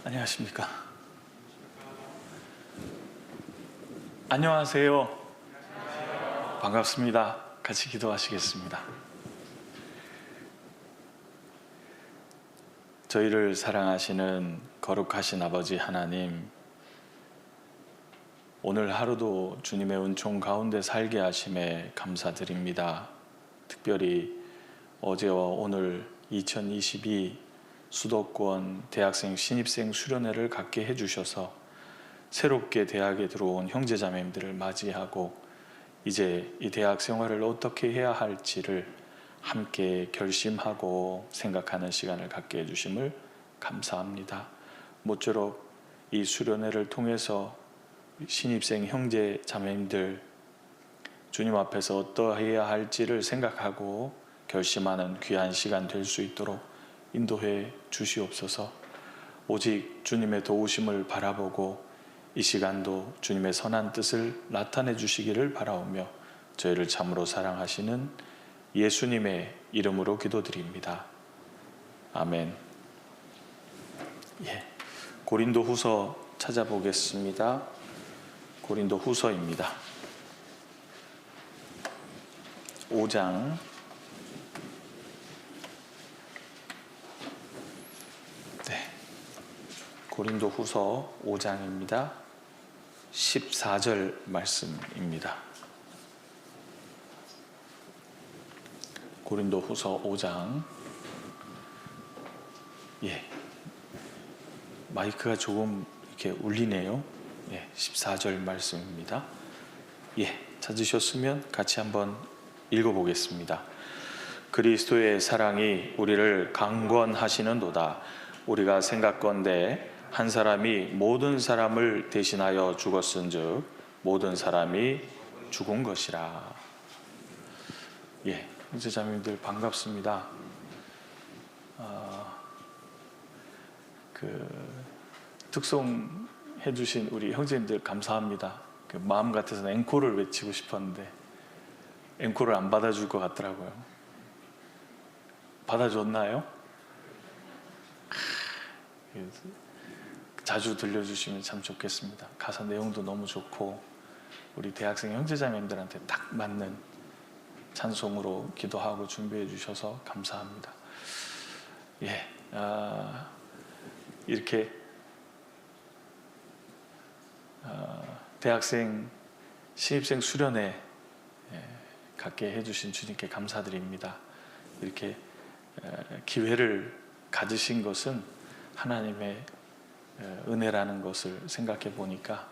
안녕하십니까? 안녕하세요. 반갑습니다. 같이 기도하시겠습니다. 저희를 사랑하시는 거룩하신 아버지 하나님, 오늘 하루도 주님의 은총 가운데 살게 하심에 감사드립니다. 특별히 어제와 오늘 2022 수도권 대학생 신입생 수련회를 갖게 해주셔서 새롭게 대학에 들어온 형제자매님들을 맞이하고 이제 이 대학 생활을 어떻게 해야 할지를 함께 결심하고 생각하는 시간을 갖게 해주심을 감사합니다. 모쪼록 이 수련회를 통해서 신입생 형제자매님들 주님 앞에서 어떠해야 할지를 생각하고 결심하는 귀한 시간 될 수 있도록 인도해 주시옵소서. 오직 주님의 도우심을 바라보고 이 시간도 주님의 선한 뜻을 나타내 주시기를 바라오며 저희를 참으로 사랑하시는 예수님의 이름으로 기도드립니다. 아멘. 고린도 후서 찾아보겠습니다. 고린도 후서입니다. 5장 고린도 후서 5장입니다. 14절 말씀입니다. 고린도 후서 5장. 마이크가 조금 이렇게 울리네요. 14절 말씀입니다. 찾으셨으면 같이 한번 읽어보겠습니다. 그리스도의 사랑이 우리를 강권하시는도다. 우리가 생각건대 한 사람이 모든 사람을 대신하여 죽었은즉 모든 사람이 죽은 것이라. 형제자매님들 반갑습니다. 특송해 주신 우리 형제님들 감사합니다. 마음 같아서는 앵콜을 외치고 싶었는데 앵콜을 안 받아줄 것 같더라고요. 받아줬나요? 자주 들려주시면 참 좋겠습니다. 가사 내용도 너무 좋고 우리 대학생 형제자매님들한테 딱 맞는 찬송으로 기도하고 준비해 주셔서 감사합니다. 이렇게 대학생 신입생 수련회 갖게 해주신 주님께 감사드립니다. 이렇게 기회를 가지신 것은 하나님의 은혜라는 것을 생각해 보니까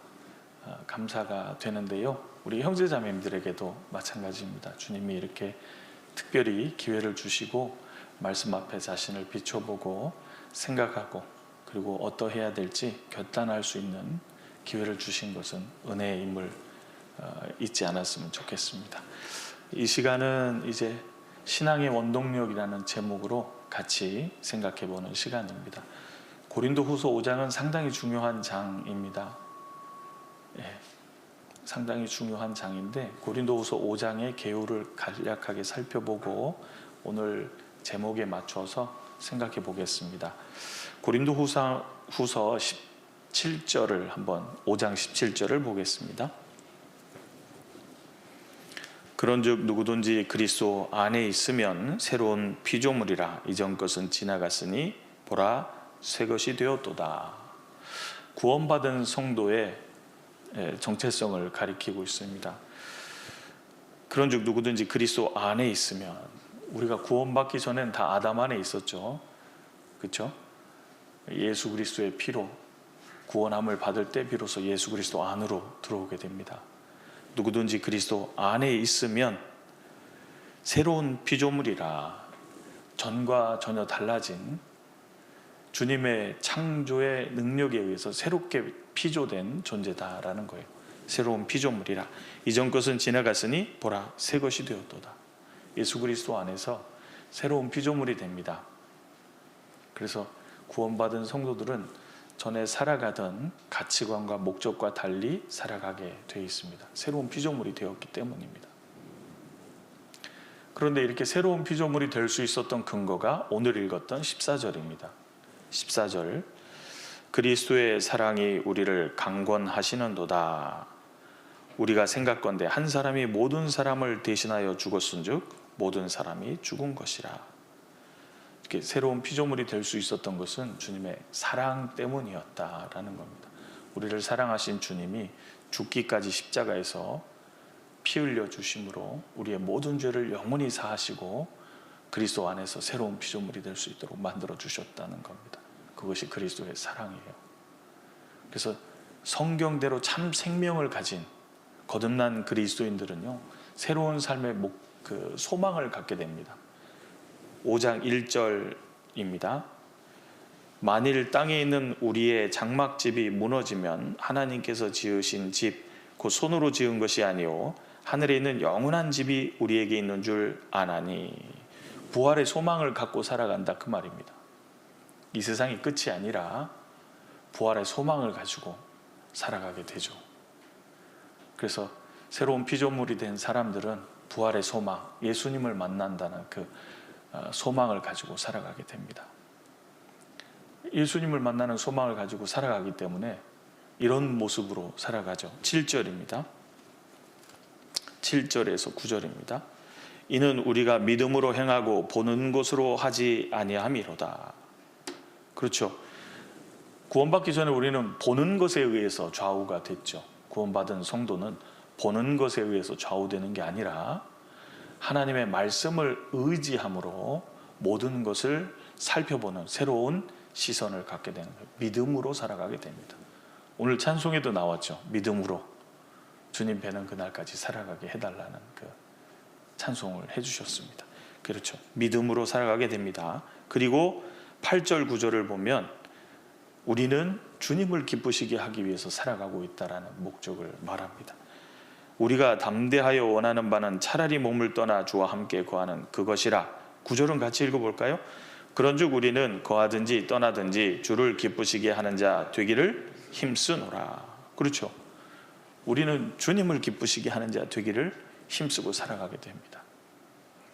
감사가 되는데요. 우리 형제자매님들에게도 마찬가지입니다. 주님이 이렇게 특별히 기회를 주시고 말씀 앞에 자신을 비춰보고 생각하고 그리고 어떠해야 될지 결단할 수 있는 기회를 주신 것은 은혜임을 잊지 않았으면 좋겠습니다. 이 시간은 이제 신앙의 원동력이라는 제목으로 같이 생각해 보는 시간입니다. 고린도 후서 5장은 상당히 중요한 장입니다. 상당히 중요한 장인데 고린도 후서 5장의 개요를 간략하게 살펴보고 오늘 제목에 맞춰서 생각해 보겠습니다. 고린도 후서 17절을 한번 5장 17절을 보겠습니다. 그런즉 누구든지 그리스도 안에 있으면 새로운 피조물이라. 이전 것은 지나갔으니 보라 새 것이 되었도다. 구원받은 성도의 정체성을 가리키고 있습니다. 그런즉 누구든지 그리스도 안에 있으면, 우리가 구원받기 전엔 다 아담 안에 있었죠. 그렇죠? 예수 그리스도의 피로 구원함을 받을 때 비로소 예수 그리스도 안으로 들어오게 됩니다. 누구든지 그리스도 안에 있으면 새로운 피조물이라. 전과 전혀 달라진 주님의 창조의 능력에 의해서 새롭게 피조된 존재다라는 거예요. 새로운 피조물이라. 이전 것은 지나갔으니 보라 새 것이 되었도다. 예수 그리스도 안에서 새로운 피조물이 됩니다. 그래서 구원받은 성도들은 전에 살아가던 가치관과 목적과 달리 살아가게 되어 있습니다. 새로운 피조물이 되었기 때문입니다. 그런데 이렇게 새로운 피조물이 될 수 있었던 근거가 오늘 읽었던 14절입니다. 14절 그리스도의 사랑이 우리를 강권하시는도다. 우리가 생각건대 한 사람이 모든 사람을 대신하여 죽었은즉 모든 사람이 죽은 것이라. 이렇게 새로운 피조물이 될 수 있었던 것은 주님의 사랑 때문이었다라는 겁니다. 우리를 사랑하신 주님이 죽기까지 십자가에서 피 흘려 주심으로 우리의 모든 죄를 영원히 사하시고 그리스도 안에서 새로운 피조물이 될 수 있도록 만들어 주셨다는 겁니다. 그것이 그리스도의 사랑이에요. 그래서 성경대로 참 생명을 가진 거듭난 그리스도인들은요, 새로운 삶의 소망을 갖게 됩니다. 5장 1절입니다. 만일 땅에 있는 우리의 장막집이 무너지면 하나님께서 지으신 집, 곧 손으로 지은 것이 아니요 하늘에 있는 영원한 집이 우리에게 있는 줄 아나니. 부활의 소망을 갖고 살아간다, 그 말입니다. 이 세상이 끝이 아니라 부활의 소망을 가지고 살아가게 되죠. 그래서 새로운 피조물이 된 사람들은 부활의 소망, 예수님을 만난다는 그 소망을 가지고 살아가게 됩니다. 예수님을 만나는 소망을 가지고 살아가기 때문에 이런 모습으로 살아가죠. 7절입니다. 7절에서 9절입니다. 이는 우리가 믿음으로 행하고 보는 것으로 하지 아니함이로다. 그렇죠. 구원받기 전에 우리는 보는 것에 의해서 좌우가 됐죠. 구원받은 성도는 보는 것에 의해서 좌우되는 게 아니라 하나님의 말씀을 의지함으로 모든 것을 살펴보는 새로운 시선을 갖게 되는 거예요. 믿음으로 살아가게 됩니다. 오늘 찬송에도 나왔죠. 믿음으로 주님 뵈는 그날까지 살아가게 해달라는 그 찬송을 해주셨습니다. 그렇죠. 믿음으로 살아가게 됩니다. 그리고 8절 9절을 보면 우리는 주님을 기쁘시게 하기 위해서 살아가고 있다라는 목적을 말합니다. 우리가 담대하여 원하는 바는 차라리 몸을 떠나 주와 함께 거하는 그것이라. 9절은 같이 읽어볼까요? 그런즉 우리는 거하든지 떠나든지 주를 기쁘시게 하는 자 되기를 힘쓰노라. 그렇죠. 우리는 주님을 기쁘시게 하는 자 되기를 힘쓰고 살아가게 됩니다.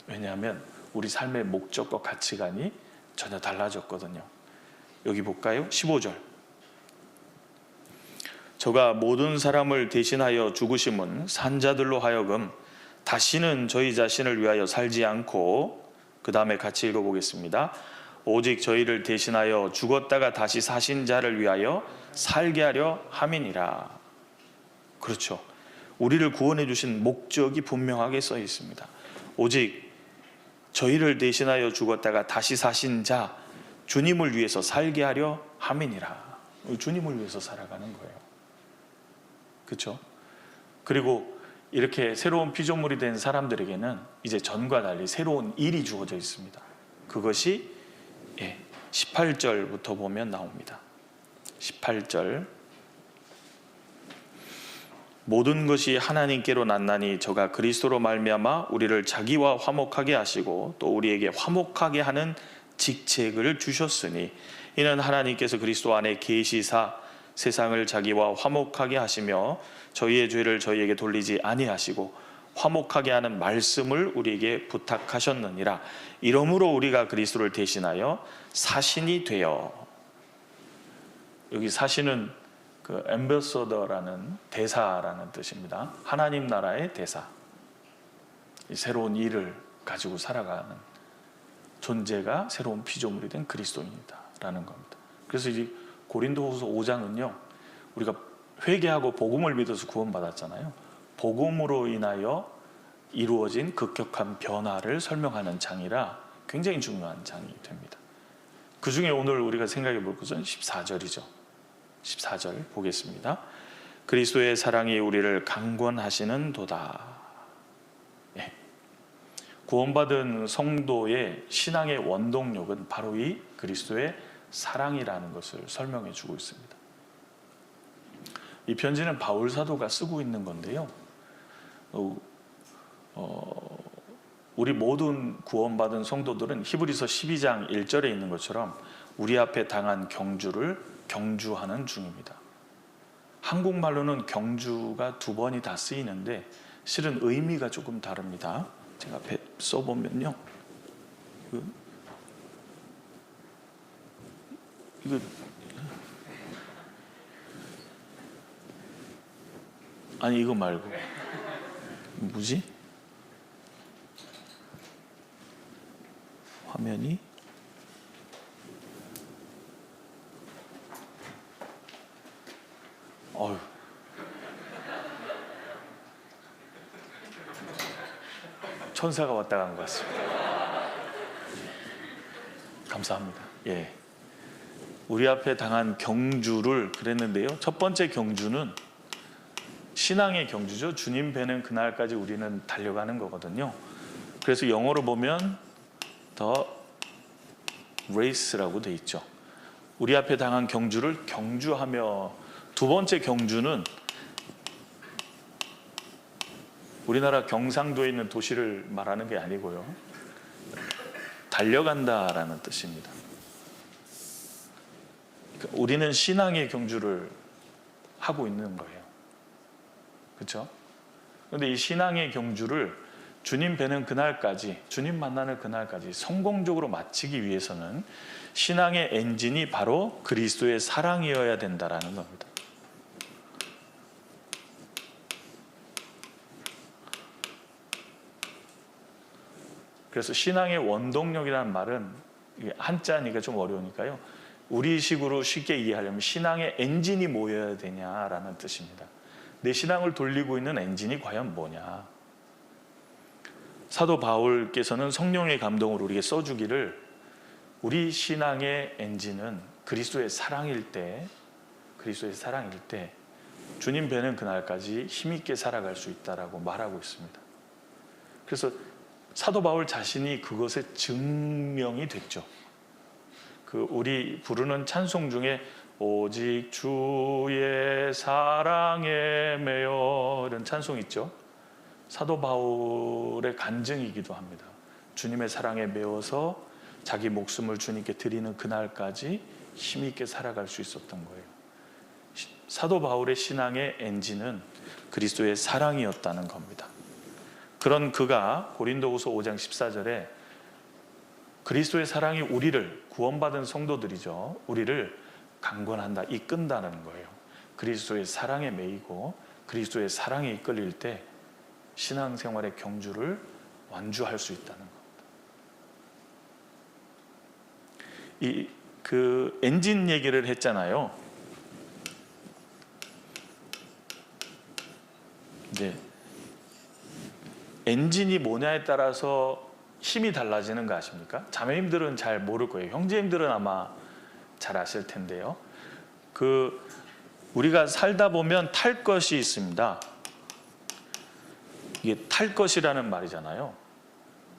왜냐하면 우리 삶의 목적과 가치관이 전혀 달라졌거든요. 여기 볼까요? 15절. 저가 모든 사람을 대신하여 죽으심은 산자들로 하여금 다시는 저희 자신을 위하여 살지 않고, 그 다음에 같이 읽어보겠습니다. 오직 저희를 대신하여 죽었다가 다시 사신 자를 위하여 살게 하려 함이니라. 그렇죠. 우리를 구원해 주신 목적이 분명하게 써 있습니다. 오직 저희를 대신하여 죽었다가 다시 사신 자, 주님을 위해서 살게 하려 함이니라. 주님을 위해서 살아가는 거예요. 그렇죠? 그리고 이렇게 새로운 피조물이 된 사람들에게는 이제 전과 달리 새로운 일이 주어져 있습니다. 그것이 18절부터 보면 나옵니다. 18절. 모든 것이 하나님께로 났나니 저가 그리스도로 말미암아 우리를 자기와 화목하게 하시고 또 우리에게 화목하게 하는 직책을 주셨으니 이는 하나님께서 그리스도 안에 계시사 세상을 자기와 화목하게 하시며 저희의 죄를 저희에게 돌리지 아니하시고 화목하게 하는 말씀을 우리에게 부탁하셨느니라. 이러므로 우리가 그리스도를 대신하여 사신이 되어. 여기 사신은 그 앰버서더라는 대사라는 뜻입니다. 하나님 나라의 대사. 새로운 일을 가지고 살아가는 존재가 새로운 피조물이 된 그리스도인이다라는 겁니다. 그래서 이제 고린도후서 5장은요, 우리가 회개하고 복음을 믿어서 구원받았잖아요. 복음으로 인하여 이루어진 급격한 변화를 설명하는 장이라 굉장히 중요한 장이 됩니다. 그 중에 오늘 우리가 생각해 볼 것은 14절이죠. 14절 보겠습니다. 그리스도의 사랑이 우리를 강권하시는 도다. 구원받은 성도의 신앙의 원동력은 바로 이 그리스도의 사랑이라는 것을 설명해 주고 있습니다. 이 편지는 바울 사도가 쓰고 있는 건데요. 우리 모든 구원받은 성도들은 히브리서 12장 1절에 있는 것처럼 우리 앞에 당한 경주를 경주하는 중입니다. 한국말로는 경주가 두 번이 다 쓰이는데 실은 의미가 조금 다릅니다. 제가 앞에 써보면요, 이거 아니 이거 말고 뭐지? 화면이 어휴. 천사가 왔다 간 것 같습니다. 감사합니다. 예. 우리 앞에 당한 경주를 그랬는데요. 첫 번째 경주는 신앙의 경주죠. 주님 뵈는 그날까지 우리는 달려가는 거거든요. 그래서 영어로 보면 The Race라고 돼 있죠. 우리 앞에 당한 경주를 경주하며, 두 번째 경주는 우리나라 경상도에 있는 도시를 말하는 게 아니고요. 달려간다라는 뜻입니다. 그러니까 우리는 신앙의 경주를 하고 있는 거예요. 그렇죠? 그런데 이 신앙의 경주를 주님 뵈는 그날까지, 주님 만나는 그날까지 성공적으로 마치기 위해서는 신앙의 엔진이 바로 그리스도의 사랑이어야 된다라는 겁니다. 그래서 신앙의 원동력이라는 말은 한자니까 좀 어려우니까요. 우리식으로 쉽게 이해하려면 신앙의 엔진이 뭐여야 되냐라는 뜻입니다. 내 신앙을 돌리고 있는 엔진이 과연 뭐냐. 사도 바울께서는 성령의 감동으로 우리에게 써주기를, 우리 신앙의 엔진은 그리스도의 사랑일 때 주님 뵈는 그날까지 힘있게 살아갈 수 있다라고 말하고 있습니다. 그래서 사도 바울 자신이 그것의 증명이 됐죠. 우리 부르는 찬송 중에 오직 주의 사랑에 매여 이런 찬송 있죠. 사도 바울의 간증이기도 합니다. 주님의 사랑에 매여서 자기 목숨을 주님께 드리는 그날까지 힘있게 살아갈 수 있었던 거예요. 사도 바울의 신앙의 엔진은 그리스도의 사랑이었다는 겁니다. 그런 그가 고린도후서 5장 14절에 그리스도의 사랑이 우리를, 구원받은 성도들이죠, 우리를 강권한다, 이끈다는 거예요. 그리스도의 사랑에 매이고 그리스도의 사랑에 이끌릴 때 신앙생활의 경주를 완주할 수 있다는 겁니다. 그 엔진 얘기를 했잖아요. 이제 엔진이 뭐냐에 따라서 힘이 달라지는 거 아십니까? 자매님들은 잘 모를 거예요. 형제님들은 아마 잘 아실 텐데요. 우리가 살다 보면 탈 것이 있습니다. 이게 탈 것이라는 말이잖아요.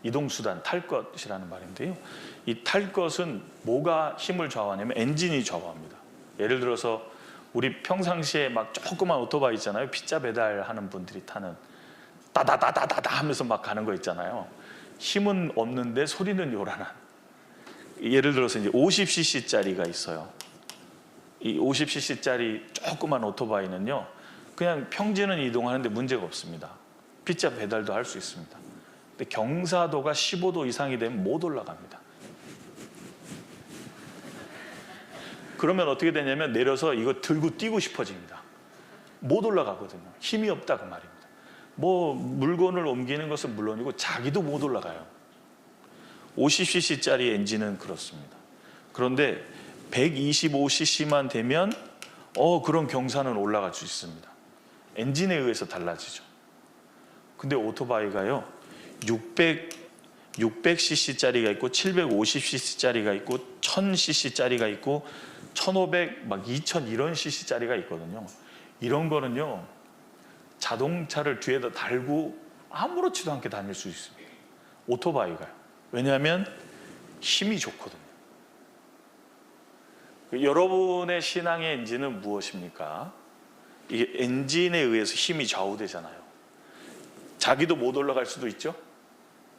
이동수단, 탈 것이라는 말인데요. 이 탈 것은 뭐가 힘을 좌우하냐면 엔진이 좌우합니다. 예를 들어서 우리 평상시에 막 조그만 오토바이 있잖아요. 피자 배달하는 분들이 타는 따다다다다다 하면서 막 가는 거 있잖아요. 힘은 없는데 소리는 요란한. 예를 들어서 이제 50cc짜리가 있어요. 이 50cc짜리 조그만 오토바이는요, 그냥 평지는 이동하는데 문제가 없습니다. 피자 배달도 할 수 있습니다. 근데 경사도가 15도 이상이 되면 못 올라갑니다. 그러면 어떻게 되냐면 내려서 이거 들고 뛰고 싶어집니다. 못 올라가거든요. 힘이 없다 그 말입니다. 뭐 물건을 옮기는 것은 물론이고 자기도 못 올라가요. 50cc짜리 엔진은 그렇습니다. 그런데 125cc만 되면 그런 경사는 올라갈 수 있습니다. 엔진에 의해서 달라지죠. 근데 오토바이가요, 600cc짜리가 있고 750cc짜리가 있고 1000cc짜리가 있고 1500, 막 2000 이런 cc짜리가 있거든요. 이런 거는요, 자동차를 뒤에다 달고 아무렇지도 않게 다닐 수 있습니다. 오토바이가요. 왜냐하면 힘이 좋거든요. 여러분의 신앙의 엔진은 무엇입니까? 이게 엔진에 의해서 힘이 좌우되잖아요. 자기도 못 올라갈 수도 있죠.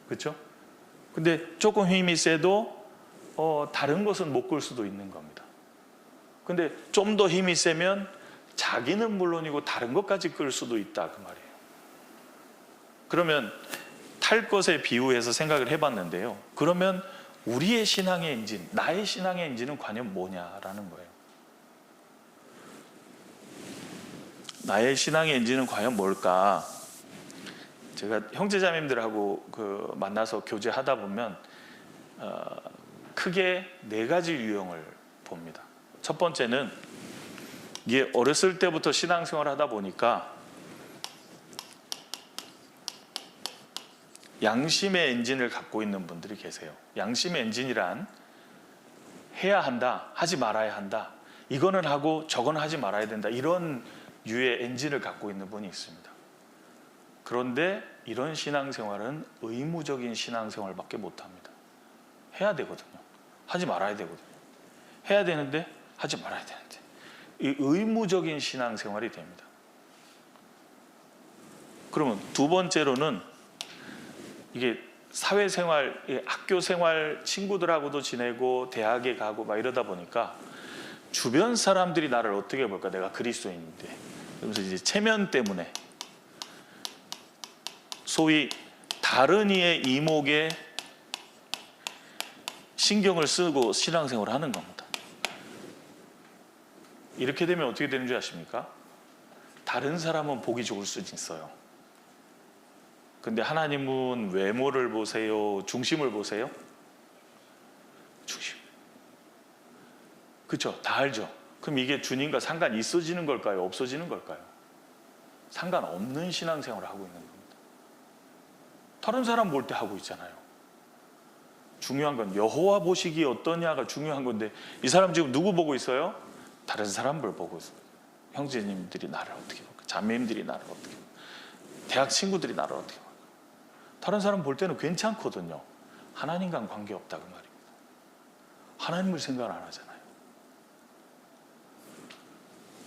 그렇죠? 근데 조금 힘이 세도 다른 것은 못 끌 수도 있는 겁니다. 근데 좀 더 힘이 세면 자기는 물론이고 다른 것까지 끌 수도 있다 그 말이에요. 그러면 탈 것에 비유해서 생각을 해봤는데요. 그러면 우리의 신앙의 엔진, 나의 신앙의 엔진은 과연 뭐냐라는 거예요. 나의 신앙의 엔진은 과연 뭘까? 제가 형제자매님들하고 만나서 교제하다 보면 크게 네 가지 유형을 봅니다. 첫 번째는 이게 어렸을 때부터 신앙생활을 하다 보니까 양심의 엔진을 갖고 있는 분들이 계세요. 양심의 엔진이란 해야 한다, 하지 말아야 한다, 이거는 하고 저거는 하지 말아야 된다, 이런 유의 엔진을 갖고 있는 분이 있습니다. 그런데 이런 신앙생활은 의무적인 신앙생활밖에 못합니다. 해야 되거든요. 하지 말아야 되거든요. 해야 되는데 하지 말아야 되는데, 이 의무적인 신앙생활이 됩니다. 그러면 두 번째로는 이게 사회생활, 학교생활, 친구들하고도 지내고 대학에 가고 막 이러다 보니까 주변 사람들이 나를 어떻게 볼까? 내가 그리스도인인데. 그러면서 이제 체면 때문에 소위 다른 이의 이목에 신경을 쓰고 신앙생활을 하는 겁니다. 이렇게 되면 어떻게 되는 줄 아십니까? 다른 사람은 보기 좋을 수 있어요. 근데 하나님은 외모를 보세요? 중심을 보세요? 중심. 그렇죠? 다 알죠? 그럼 이게 주님과 상관이 있어지는 걸까요? 없어지는 걸까요? 상관없는 신앙생활을 하고 있는 겁니다. 다른 사람 볼 때 하고 있잖아요. 중요한 건 여호와 보시기에 어떠냐가 중요한 건데, 이 사람 지금 누구 보고 있어요? 다른 사람을 보고 있어요. 형제님들이 나를 어떻게 볼까? 자매님들이 나를 어떻게 볼까? 대학 친구들이 나를 어떻게 볼까? 다른 사람 볼 때는 괜찮거든요. 하나님과는 관계없다 그 말입니다. 하나님을 생각 안 하잖아요.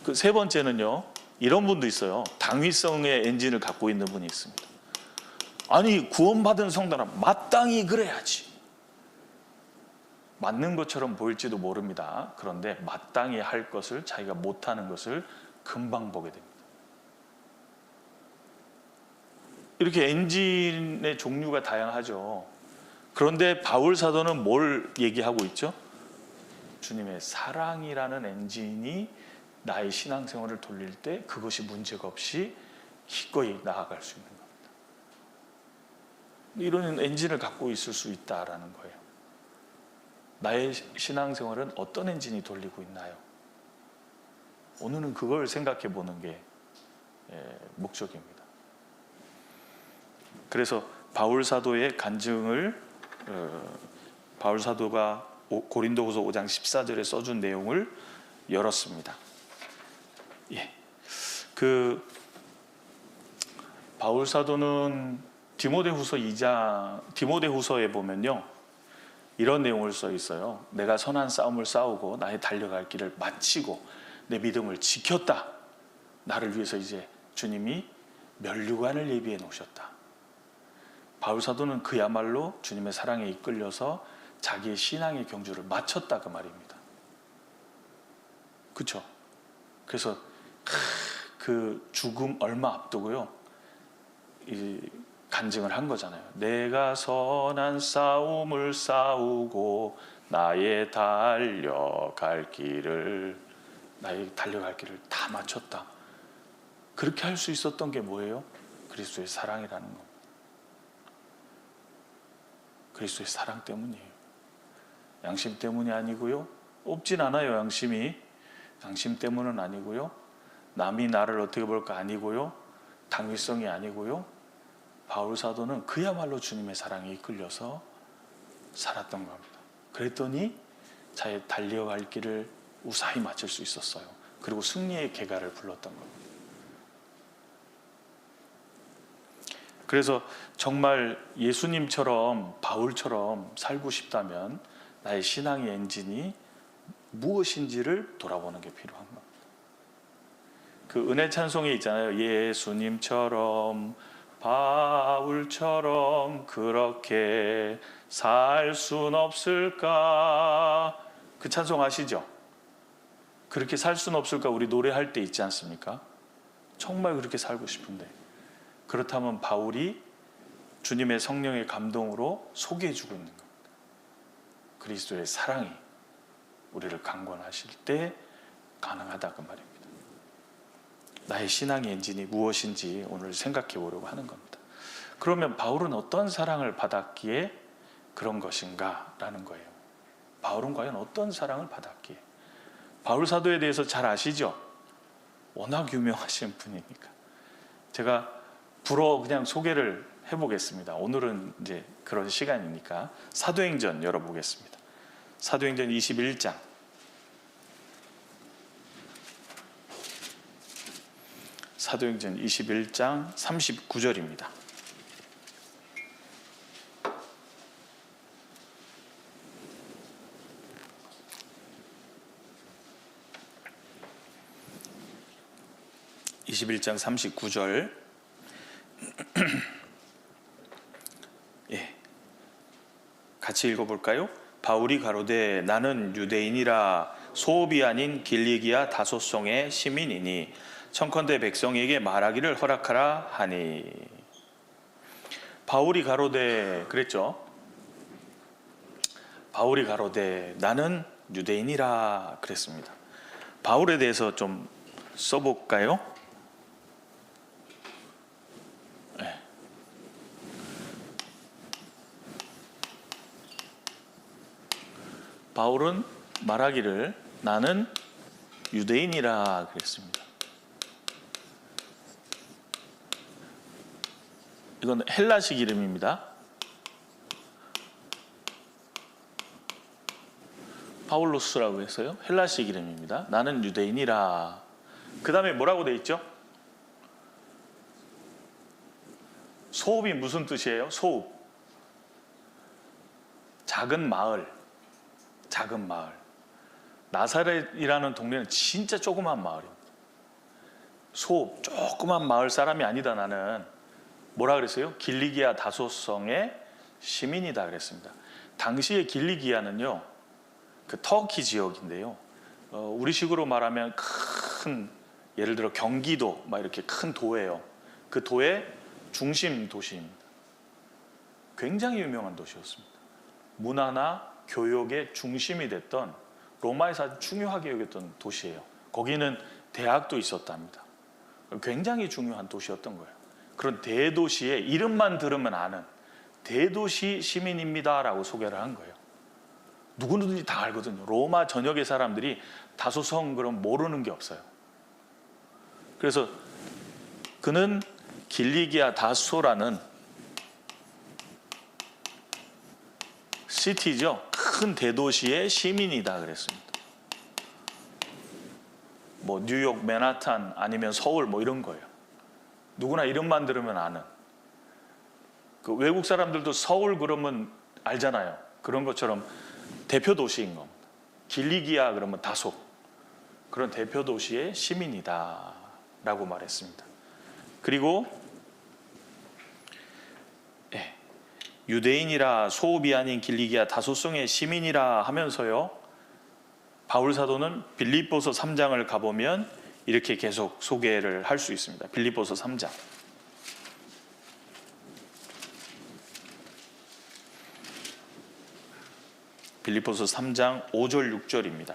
그 세 번째는요, 이런 분도 있어요. 당위성의 엔진을 갖고 있는 분이 있습니다. 아니, 구원받은 성도는 마땅히 그래야지. 맞는 것처럼 보일지도 모릅니다. 그런데 마땅히 할 것을 자기가 못하는 것을 금방 보게 됩니다. 이렇게 엔진의 종류가 다양하죠. 그런데 바울 사도는 뭘 얘기하고 있죠? 주님의 사랑이라는 엔진이 나의 신앙생활을 돌릴 때 그것이 문제가 없이 기꺼이 나아갈 수 있는 겁니다. 이런 엔진을 갖고 있을 수 있다라는 거예요. 나의 신앙생활은 어떤 엔진이 돌리고 있나요? 오늘은 그걸 생각해 보는 게 목적입니다. 그래서 바울 사도의 간증을 바울 사도가 고린도후서 5장 14절에 써준 내용을 열었습니다. 바울 사도는 디모데후서에 보면요, 이런 내용을 써 있어요. 내가 선한 싸움을 싸우고 나의 달려갈 길을 마치고 내 믿음을 지켰다. 나를 위해서 이제 주님이 면류관을 예비해 놓으셨다. 바울 사도는 그야말로 주님의 사랑에 이끌려서 자기의 신앙의 경주를 마쳤다 그 말입니다. 그렇죠? 그래서 그 죽음 얼마 앞두고요, 간증을 한 거잖아요. 내가 선한 싸움을 싸우고 나의 달려갈 길을 다 마쳤다. 그렇게 할 수 있었던 게 뭐예요? 그리스도의 사랑이라는 겁니다. 그리스도의 사랑 때문이에요. 양심 때문이 아니고요. 없진 않아요, 양심이. 양심 때문은 아니고요. 남이 나를 어떻게 볼까 아니고요. 당위성이 아니고요. 바울 사도는 그야말로 주님의 사랑에 이끌려서 살았던 겁니다. 그랬더니 자기 달려갈 길을 우사히 마칠 수 있었어요. 그리고 승리의 계가를 불렀던 겁니다. 그래서 정말 예수님처럼 바울처럼 살고 싶다면 나의 신앙의 엔진이 무엇인지를 돌아보는 게 필요한 겁니다. 그 은혜 찬송에 있잖아요. 예수님처럼 바울처럼 그렇게 살 순 없을까? 그 찬송 아시죠? 그렇게 살 순 없을까? 우리 노래할 때 있지 않습니까? 정말 그렇게 살고 싶은데, 그렇다면 바울이 주님의 성령의 감동으로 소개해주고 있는 겁니다. 그리스도의 사랑이 우리를 강권하실 때 가능하다 그 말입니다. 나의 신앙의 엔진이 무엇인지 오늘 생각해 보려고 하는 겁니다. 그러면 바울은 어떤 사랑을 받았기에 그런 것인가 라는 거예요. 바울은 과연 어떤 사랑을 받았기에? 바울 사도에 대해서 잘 아시죠? 워낙 유명하신 분이니까. 제가 불어 그냥 소개를 해보겠습니다. 오늘은 이제 그런 시간이니까 사도행전 열어보겠습니다. 사도행전 21장. 사도행전 21장 39절입니다. (21장 39절) 예, 같이 읽어볼까요? 바울이 가로되 나는 유대인이라 소읍이 아닌 길리기아 다소성의 시민이니 청컨대 백성에게 말하기를 허락하라 하니. 바울이 가로되 그랬죠. 바울이 가로되 나는 유대인이라 그랬습니다. 바울에 대해서 좀 써볼까요? 네. 바울은 말하기를 나는 유대인이라 그랬습니다. 이건 헬라식 이름입니다. 파울로스라고 했어요. 헬라식 이름입니다. 나는 유대인이라. 그 다음에 뭐라고 돼 있죠? 소읍이 무슨 뜻이에요? 소읍. 작은 마을. 작은 마을. 나사렛이라는 동네는 진짜 조그만 마을입니다. 소읍, 조그만 마을 사람이 아니다 나는. 뭐라 그랬어요? 길리기아 다소성의 시민이다 그랬습니다. 당시의 길리기아는요, 그 터키 지역인데요. 우리식으로 말하면 큰, 예를 들어 경기도 막 이렇게 큰 도예요. 그 도의 중심 도시입니다. 굉장히 유명한 도시였습니다. 문화나 교역의 중심이 됐던, 로마에서 아주 중요하게 여겼던 도시예요. 거기는 대학도 있었답니다. 굉장히 중요한 도시였던 거예요. 그런 대도시의 이름만 들으면 아는 대도시 시민입니다 라고 소개를 한 거예요. 누구든지 다 알거든요. 로마 전역의 사람들이 다소성 그럼 모르는 게 없어요. 그래서 그는 길리기아 다소라는 시티죠. 큰 대도시의 시민이다 그랬습니다. 뭐 뉴욕 맨하탄 아니면 서울 뭐 이런 거예요. 누구나 이름만 들으면 아는. 그 외국 사람들도 서울 그러면 알잖아요. 그런 것처럼 대표 도시인 겁니다. 길리기아 그러면 다소. 그런 대표 도시의 시민이다 라고 말했습니다. 그리고 유대인이라 소읍이 아닌 길리기아 다소성의 시민이라 하면서요, 바울 사도는 빌립보서 3장을 가보면 이렇게 계속 소개를 할 수 있습니다. 빌립보서 3장. 빌립보서 3장 5절 6절입니다.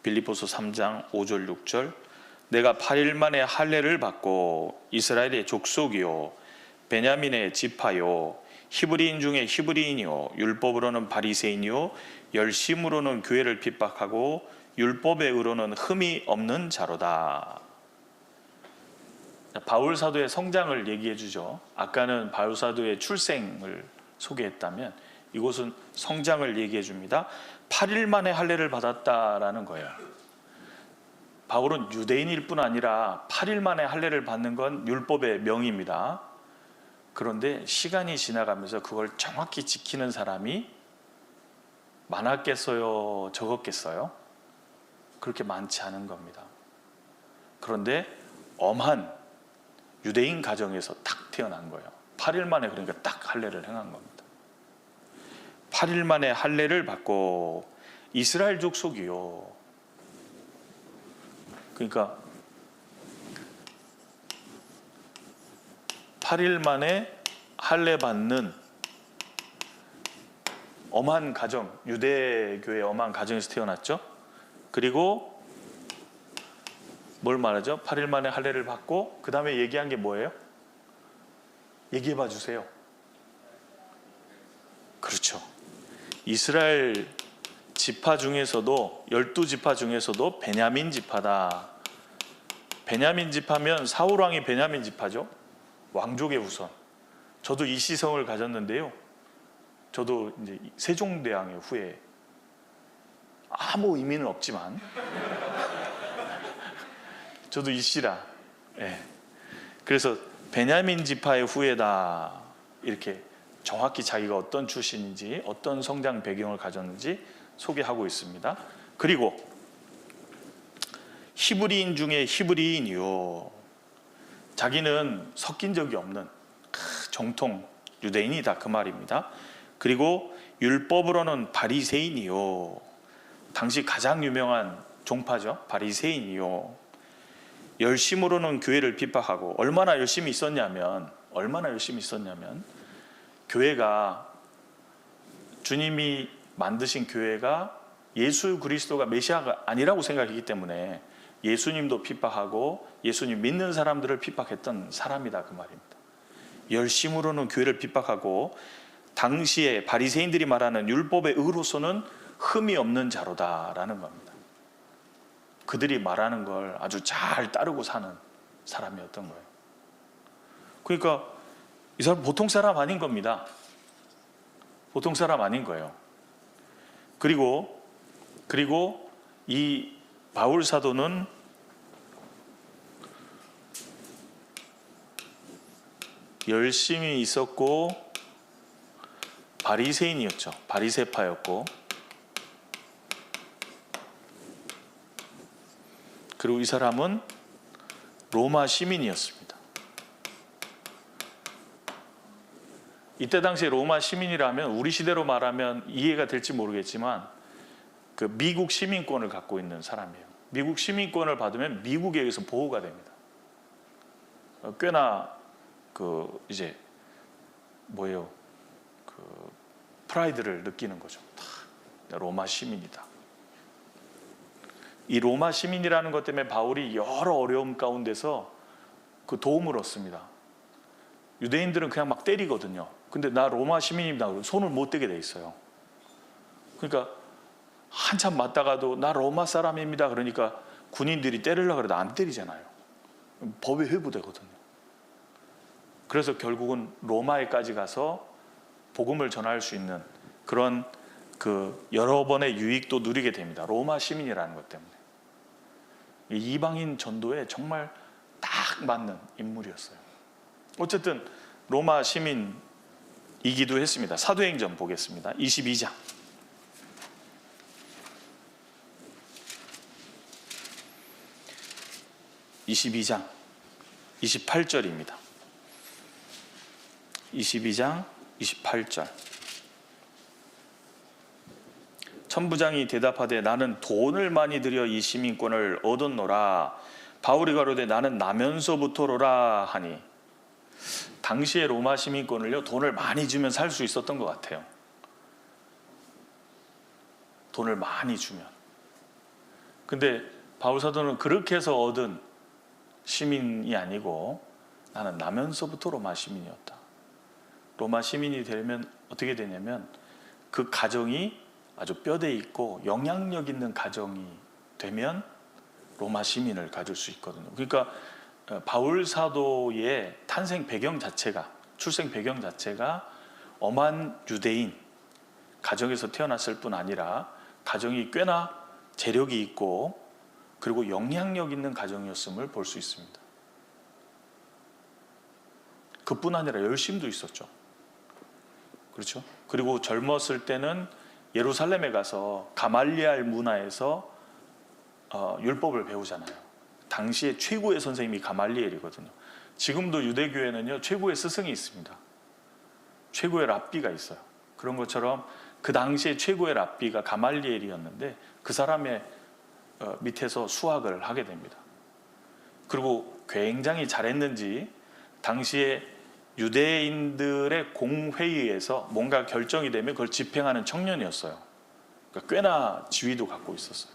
빌립보서 3장 5절 6절. 내가 8일 만에 할례를 받고 이스라엘의 족속이요 베냐민의 지파요 히브리인 중에 히브리인이요 율법으로는 바리새인이요 열심으로는 교회를 핍박하고 율법의 의로는 흠이 없는 자로다. 바울 사도의 성장을 얘기해 주죠. 아까는 바울 사도의 출생을 소개했다면 이곳은 성장을 얘기해 줍니다. 8일 만에 할례를 받았다라는 거예요. 바울은 유대인일 뿐 아니라 8일 만에 할례를 받는 건 율법의 명입니다. 그런데 시간이 지나가면서 그걸 정확히 지키는 사람이 많았겠어요? 적었겠어요? 그렇게 많지 않은 겁니다. 그런데 엄한 유대인 가정에서 딱 태어난 거예요. 8일 만에 그러니까 딱 할례를 행한 겁니다. 8일 만에 할례를 받고 이스라엘 족속이요. 그러니까 8일 만에 할례 받는 엄한 가정, 유대교의 엄한 가정에서 태어났죠. 그리고 뭘 말하죠? 8일 만에 할례를 받고 그 다음에 얘기한 게 뭐예요? 얘기해 봐 주세요. 그렇죠. 이스라엘 지파 중에서도 12지파 중에서도 베냐민 지파다. 베냐민 지파면 사울 왕이 베냐민 지파죠. 왕족의 후손. 저도 이 시성을 가졌는데요. 저도 이제 세종대왕의 후예. 아무 의미는 없지만 저도 이씨라. 예. 그래서 베냐민 지파의 후예다. 이렇게 정확히 자기가 어떤 출신인지, 어떤 성장 배경을 가졌는지 소개하고 있습니다. 그리고 히브리인 중에 히브리인이요. 자기는 섞인 적이 없는 정통 유대인이다 그 말입니다. 그리고 율법으로는 바리새인이요. 당시 가장 유명한 종파죠. 바리새인이요. 열심으로는 교회를 핍박하고 얼마나 열심히 있었냐면 교회가 주님이 만드신 교회가 예수 그리스도가 메시아가 아니라고 생각했기 때문에 예수님도 핍박하고 예수님 믿는 사람들을 핍박했던 사람이다 그 말입니다. 열심으로는 교회를 핍박하고 당시에 바리새인들이 말하는 율법의 의로서는 흠이 없는 자로다라는 겁니다. 그들이 말하는 걸 아주 잘 따르고 사는 사람이었던 거예요. 그러니까 이 사람 보통 사람 아닌 겁니다. 보통 사람 아닌 거예요. 그리고 이 바울 사도는 열심히 있었고 바리새인이었죠. 바리새파였고 그리고 이 사람은 로마 시민이었습니다. 이때 당시에 로마 시민이라면 우리 시대로 말하면 이해가 될지 모르겠지만 그 미국 시민권을 갖고 있는 사람이에요. 미국 시민권을 받으면 미국에 의해서 보호가 됩니다. 꽤나 그 이제 뭐예요? 그 프라이드를 느끼는 거죠. 로마 시민이다. 이 로마 시민이라는 것 때문에 바울이 여러 어려움 가운데서 그 도움을 얻습니다. 유대인들은 그냥 막 때리거든요. 근데 나 로마 시민입니다. 그러면 손을 못 대게 돼 있어요. 그러니까 한참 맞다가도 나 로마 사람입니다. 그러니까 군인들이 때리려고 그래도 안 때리잖아요. 법에 회부되거든요. 그래서 결국은 로마에까지 가서 복음을 전할 수 있는 그런 그 여러 번의 유익도 누리게 됩니다. 로마 시민이라는 것 때문에. 이방인 전도에 정말 딱 맞는 인물이었어요. 어쨌든 로마 시민이기도 했습니다. 사도행전 보겠습니다. 22장. 22장 28절입니다. 22장 28절. 천부장이 대답하되 나는 돈을 많이 들여 이 시민권을 얻었노라. 바울이 가로되 나는 나면서부터로라 하니. 당시에 로마 시민권을요 돈을 많이 주면 살 수 있었던 것 같아요. 돈을 많이 주면. 근데 바울 사도는 그렇게 해서 얻은 시민이 아니고 나는 나면서부터 로마 시민이었다. 로마 시민이 되려면 어떻게 되냐면 그 가정이 아주 뼈대 있고 영향력 있는 가정이 되면 로마 시민을 가질 수 있거든요. 그러니까 바울 사도의 탄생 배경 자체가, 출생 배경 자체가 엄한 유대인 가정에서 태어났을 뿐 아니라 가정이 꽤나 재력이 있고 그리고 영향력 있는 가정이었음을 볼 수 있습니다. 그뿐 아니라 열심도 있었죠. 그렇죠? 그리고 젊었을 때는 예루살렘에 가서 가말리알 문화에서 율법을 배우잖아요. 당시에 최고의 선생님이 가말리엘이거든요. 지금도 유대교회는요 최고의 스승이 있습니다. 최고의 랍비가 있어요. 그런 것처럼 그 당시에 최고의 랍비가 가말리엘이었는데 그 사람의 밑에서 수학을 하게 됩니다. 그리고 굉장히 잘했는지 당시에 유대인들의 공회의에서 뭔가 결정이 되면 그걸 집행하는 청년이었어요. 그러니까 꽤나 지위도 갖고 있었어요.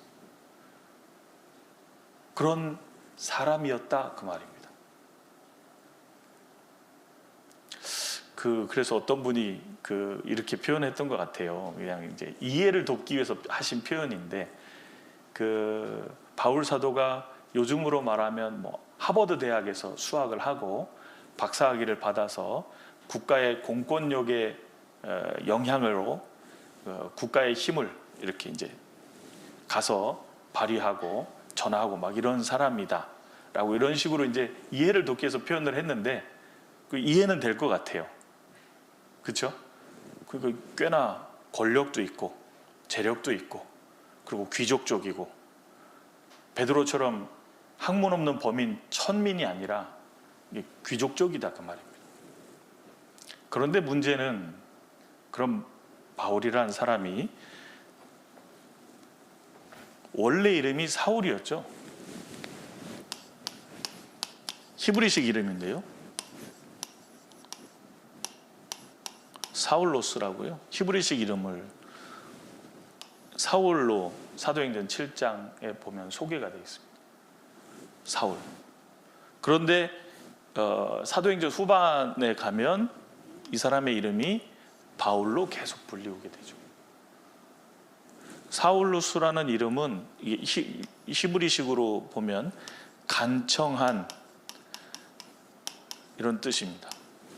그런 사람이었다 그 말입니다. 그래서 어떤 분이 이렇게 표현했던 것 같아요. 그냥 이제 이해를 돕기 위해서 하신 표현인데, 바울 사도가 요즘으로 말하면 하버드 대학에서 수학을 하고 박사학위를 받아서 국가의 공권력의 영향으로 국가의 힘을 이렇게 이제 가서 발휘하고 전하고 막 이런 사람이다라고 이런 식으로 이제 이해를 돕기 위해서 표현을 했는데, 이해는 될 것 같아요. 그렇죠? 꽤나 권력도 있고 재력도 있고 그리고 귀족적이고 베드로처럼 학문 없는 범인 천민이 아니라 귀족적이다 그 말입니다. 그런데 문제는 그런 바울이라는 사람이 원래 이름이 사울이었죠. 히브리식 이름인데요. 사울로스라고요. 히브리식 이름을 사울로 사도행전 7장에 보면 소개가 되어 있습니다. 사울. 그런데 사도행전 후반에 가면 이 사람의 이름이 바울로 계속 불리우게 되죠. 사울루스라는 이름은 히브리식으로 보면 간청한 이런 뜻입니다.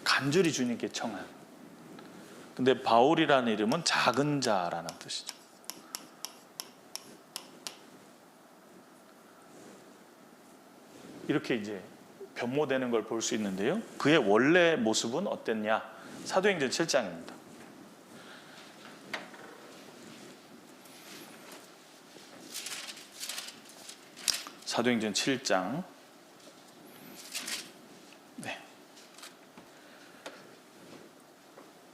간절히 주님께 청한. 근데 바울이라는 이름은 작은 자라는 뜻이죠. 이렇게 이제 변모되는 걸 볼 수 있는데요. 그의 원래 모습은 어땠냐? 사도행전 7장입니다. 사도행전 7장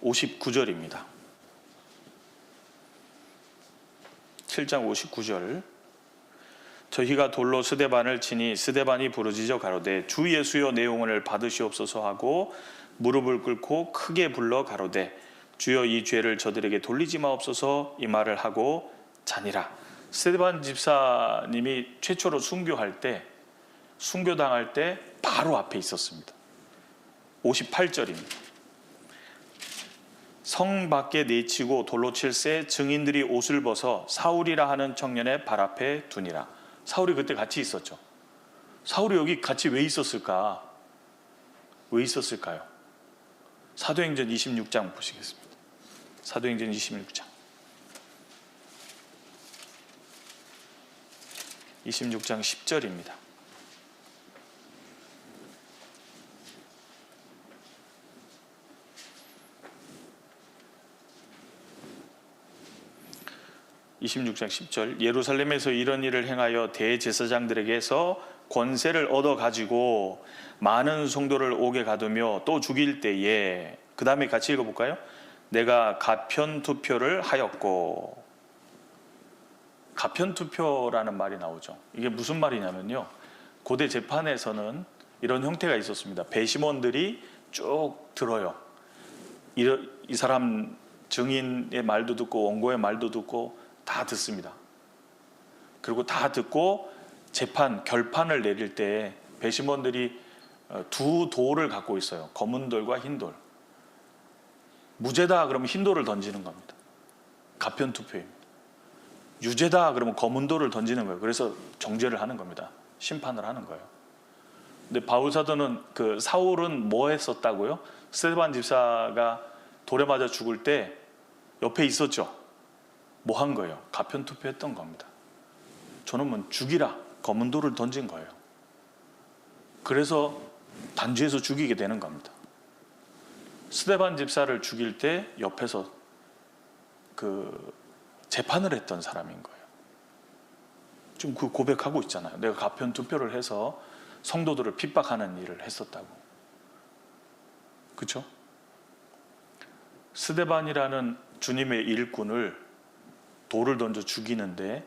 59절입니다. 7장 59절. 저희가 돌로 스데반을 치니 스데반이 부르짖어 가로되 주 예수여 내 영혼을 받으시옵소서 하고 무릎을 꿇고 크게 불러 가로되 주여 이 죄를 저들에게 돌리지 마옵소서 이 말을 하고 자니라. 스데반 집사님이 최초로 순교당할 때 바로 앞에 있었습니다. 58절입니다. 성 밖에 내치고 돌로 칠새 증인들이 옷을 벗어 사울이라 하는 청년의 발 앞에 두니라. 사울이 그때 같이 있었죠. 사울이 여기 같이 왜 있었을까? 왜 있었을까요? 사도행전 26장 보시겠습니다. 사도행전 26장 10절입니다. (26장 10절) 예루살렘에서 이런 일을 행하여 대제사장들에게서 권세를 얻어가지고 많은 성도를 옥에 가두며 또 죽일 때에, 그 다음에 같이 읽어볼까요? 내가 가편투표를 하였고. 가편투표라는 말이 나오죠. 이게 무슨 말이냐면요, 고대 재판에서는 이런 형태가 있었습니다. 배심원들이 쭉 들어요. 이 사람 증인의 말도 듣고 원고의 말도 듣고 다 듣습니다. 그리고 다 듣고 결판을 내릴 때 배심원들이 두 돌을 갖고 있어요. 검은 돌과 흰 돌. 무죄다 그러면 흰 돌을 던지는 겁니다. 가편투표입니다. 유죄다 그러면 검은 돌을 던지는 거예요. 그래서 정죄를 하는 겁니다. 심판을 하는 거예요. 근데 바울 사도는 사울은 뭐 했었다고요? 스데반 집사가 돌에 맞아 죽을 때 옆에 있었죠. 뭐 한 거예요? 가편투표 했던 겁니다. 저놈은 죽이라 검은 돌을 던진 거예요. 그래서 단죄해서 죽이게 되는 겁니다. 스데반 집사를 죽일 때 옆에서 재판을 했던 사람인 거예요. 지금 고백하고 있잖아요. 내가 가편투표를 해서 성도들을 핍박하는 일을 했었다고. 그렇죠? 스데반이라는 주님의 일꾼을 돌을 던져 죽이는데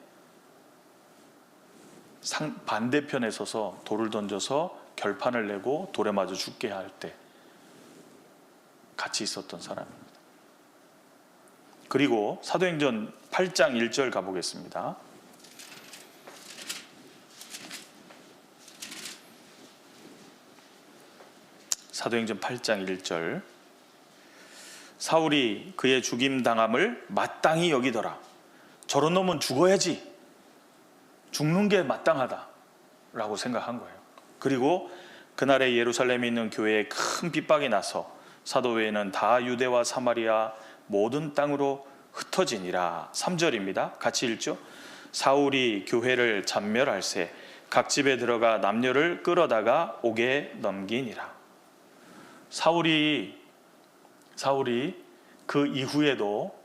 반대편에 서서 돌을 던져서 결판을 내고 돌에 맞아 죽게 할 때 같이 있었던 사람입니다. 그리고 사도행전 8장 1절 가보겠습니다. 사도행전 8장 1절. 사울이 그의 죽임 당함을 마땅히 여기더라. 저런 놈은 죽어야지, 죽는 게 마땅하다 라고 생각한 거예요. 그리고 그날에 예루살렘에 있는 교회에 큰 핍박이 나서 사도 외에는 다 유대와 사마리아 모든 땅으로 흩어지니라. 3절입니다. 같이 읽죠. 사울이 교회를 잔멸할새 각 집에 들어가 남녀를 끌어다가 옥에 넘기니라. 사울이 그 이후에도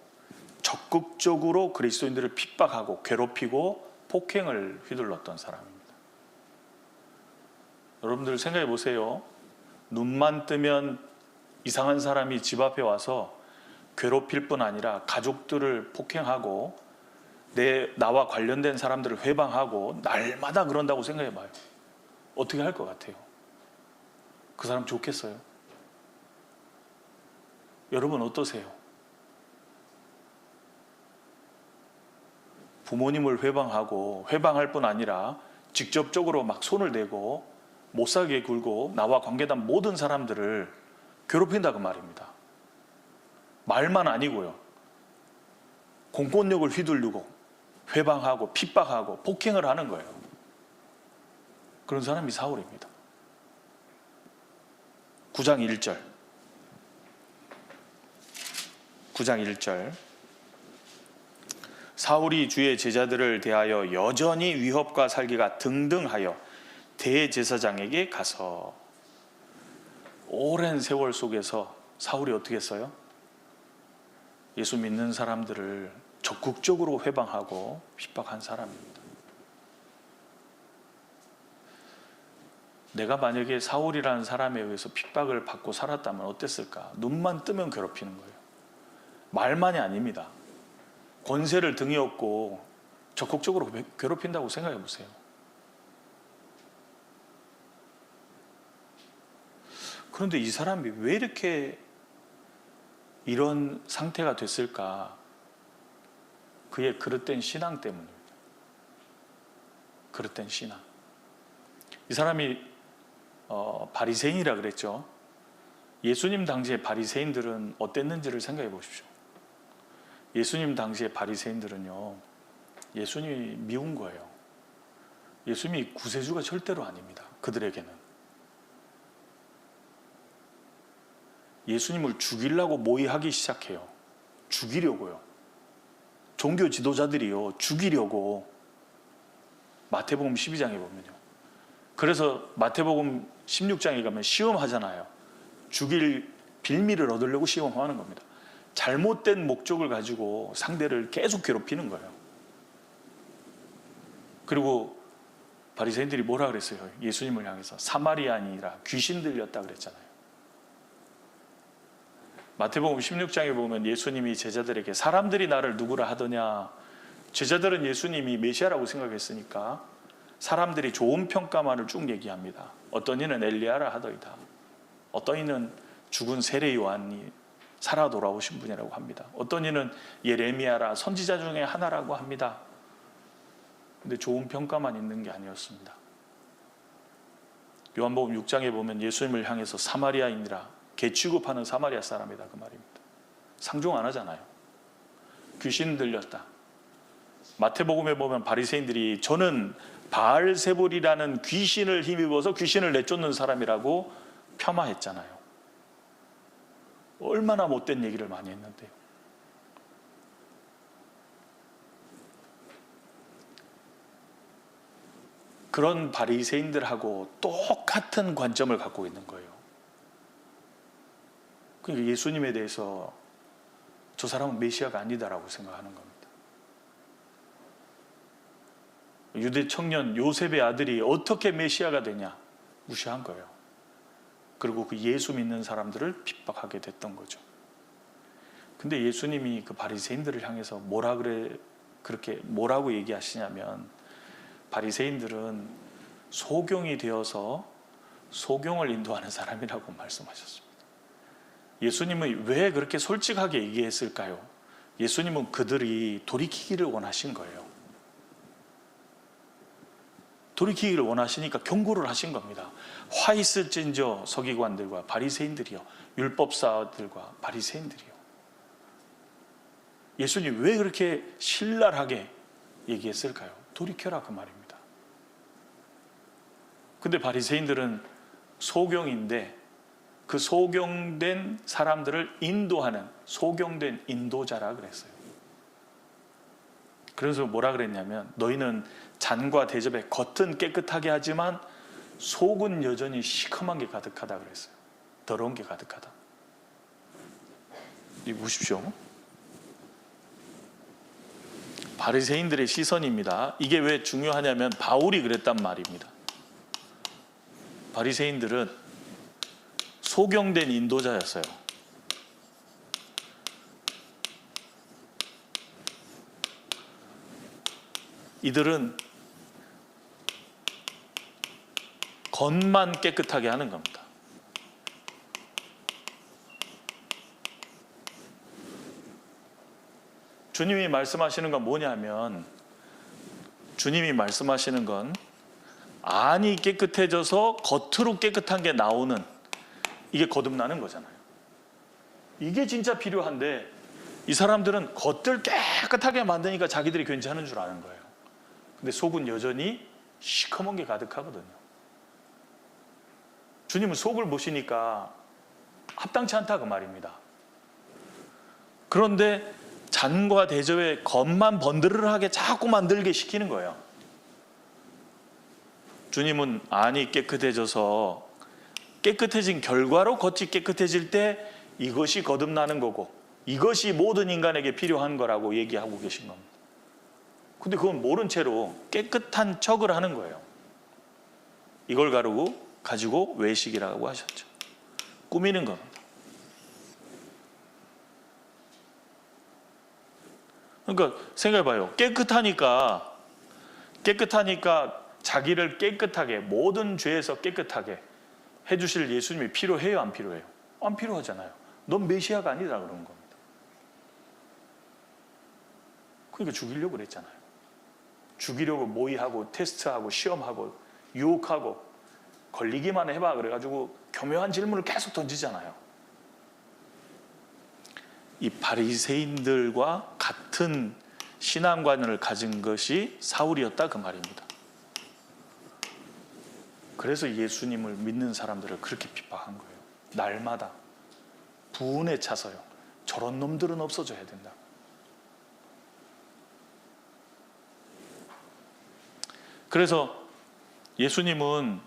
적극적으로 그리스도인들을 핍박하고 괴롭히고 폭행을 휘둘렀던 사람입니다. 여러분들 생각해 보세요. 눈만 뜨면 이상한 사람이 집 앞에 와서 괴롭힐 뿐 아니라 가족들을 폭행하고 나와 관련된 사람들을 회방하고 날마다 그런다고 생각해 봐요. 어떻게 할 것 같아요? 그 사람 좋겠어요? 여러분 어떠세요? 부모님을 회방할 뿐 아니라 직접적으로 막 손을 대고 못 살게 굴고 나와 관계된 모든 사람들을 괴롭힌다 그 말입니다. 말만 아니고요. 공권력을 휘둘르고 회방하고 핍박하고 폭행을 하는 거예요. 그런 사람이 사울입니다. 9장 1절. 사울이 주의 제자들을 대하여 여전히 위협과 살기가 등등하여 대제사장에게 가서. 오랜 세월 속에서 사울이 어떻게 했어요? 예수 믿는 사람들을 적극적으로 회방하고 핍박한 사람입니다. 내가 만약에 사울이라는 사람에 의해서 핍박을 받고 살았다면 어땠을까? 눈만 뜨면 괴롭히는 거예요. 말만이 아닙니다. 권세를 등에 업고 적극적으로 괴롭힌다고 생각해 보세요. 그런데 이 사람이 왜 이렇게 이런 상태가 됐을까? 그의 그릇된 신앙 때문입니다. 그릇된 신앙. 이 사람이 바리새인이라 그랬죠. 예수님 당시의 바리새인들은 어땠는지를 생각해 보십시오. 예수님 당시의 바리새인들은요, 예수님이 미운 거예요. 예수님이 구세주가 절대로 아닙니다. 그들에게는. 예수님을 죽이려고 모의하기 시작해요. 죽이려고요. 종교 지도자들이요, 죽이려고. 마태복음 12장에 보면요. 그래서 마태복음 16장에 가면 시험하잖아요. 죽일 빌미를 얻으려고 시험하는 겁니다. 잘못된 목적을 가지고 상대를 계속 괴롭히는 거예요. 그리고 바리새인들이 뭐라 그랬어요? 예수님을 향해서 사마리아인이라 귀신 들렸다 그랬잖아요. 마태복음 16장에 보면 예수님이 제자들에게 사람들이 나를 누구라 하더냐. 제자들은 예수님이 메시아라고 생각했으니까 사람들이 좋은 평가만을 쭉 얘기합니다. 어떤 이는 엘리야라 하더이다. 어떤 이는 죽은 세례 요한이 살아 돌아오신 분이라고 합니다. 어떤 이는 예레미야라 선지자 중에 하나라고 합니다. 근데 좋은 평가만 있는 게 아니었습니다. 요한복음 6장에 보면 예수님을 향해서 사마리아인이라 개 취급하는 사마리아 사람이다 그 말입니다. 상종 안 하잖아요. 귀신 들렸다. 마태복음에 보면 바리새인들이 저는 바알세불이라는 귀신을 힘입어서 귀신을 내쫓는 사람이라고 폄하했잖아요. 얼마나 못된 얘기를 많이 했는데요. 그런 바리새인들하고 똑같은 관점을 갖고 있는 거예요. 그러니까 예수님에 대해서 저 사람은 메시아가 아니다라고 생각하는 겁니다. 유대 청년 요셉의 아들이 어떻게 메시아가 되냐 무시한 거예요. 그리고 그 예수 믿는 사람들을 핍박하게 됐던 거죠. 근데 예수님이 그 바리새인들을 향해서 뭐라고 얘기하시냐면, 바리새인들은 소경이 되어서 소경을 인도하는 사람이라고 말씀하셨습니다. 예수님은 왜 그렇게 솔직하게 얘기했을까요? 예수님은 그들이 돌이키기를 원하신 거예요. 돌이키기를 원하시니까 경고를 하신 겁니다. 화 있을진저 서기관들과 바리새인들이요, 율법사들과 바리새인들이요. 예수님 왜 그렇게 신랄하게 얘기했을까요? 돌이켜라 그 말입니다. 근데 바리새인들은 소경인데 그 소경된 사람들을 인도하는 소경된 인도자라 그랬어요. 그래서 뭐라 그랬냐면 너희는 잔과 대접에 겉은 깨끗하게 하지만 속은 여전히 시커먼 게 가득하다 그랬어요. 더러운 게 가득하다. 이 보십시오. 바리새인들의 시선입니다. 이게 왜 중요하냐면 바울이 그랬단 말입니다. 바리새인들은 소경된 인도자였어요. 이들은 겉만 깨끗하게 하는 겁니다. 주님이 말씀하시는 건 뭐냐면, 주님이 말씀하시는 건 안이 깨끗해져서 겉으로 깨끗한 게 나오는, 이게 거듭나는 거잖아요. 이게 진짜 필요한데 이 사람들은 겉을 깨끗하게 만드니까 자기들이 괜찮은 줄 아는 거예요. 근데 속은 여전히 시커먼 게 가득하거든요. 주님은 속을 보시니까 합당치 않다 그 말입니다. 그런데 잔과 대접에 겉만 번드르르하게 자꾸 만들게 시키는 거예요. 주님은 안이 깨끗해져서 깨끗해진 결과로 겉이 깨끗해질 때 이것이 거듭나는 거고 이것이 모든 인간에게 필요한 거라고 얘기하고 계신 겁니다. 근데 그건 모른 채로 깨끗한 척을 하는 거예요. 이걸 가지고 외식이라고 하셨죠. 꾸미는 겁니다. 그러니까 생각해봐요. 깨끗하니까 자기를 깨끗하게, 모든 죄에서 깨끗하게 해주실 예수님이 필요해요, 안 필요해요? 안 필요하잖아요. 넌 메시아가 아니다 그런 겁니다. 그러니까 죽이려고 그랬잖아요. 죽이려고 모의하고 테스트하고 시험하고 유혹하고 걸리기만 해봐 그래가지고 교묘한 질문을 계속 던지잖아요. 이 바리새인들과 같은 신앙관을 가진 것이 사울이었다 그 말입니다. 그래서 예수님을 믿는 사람들을 그렇게 핍박한 거예요. 날마다 분에 차서요. 저런 놈들은 없어져야 된다. 그래서 예수님은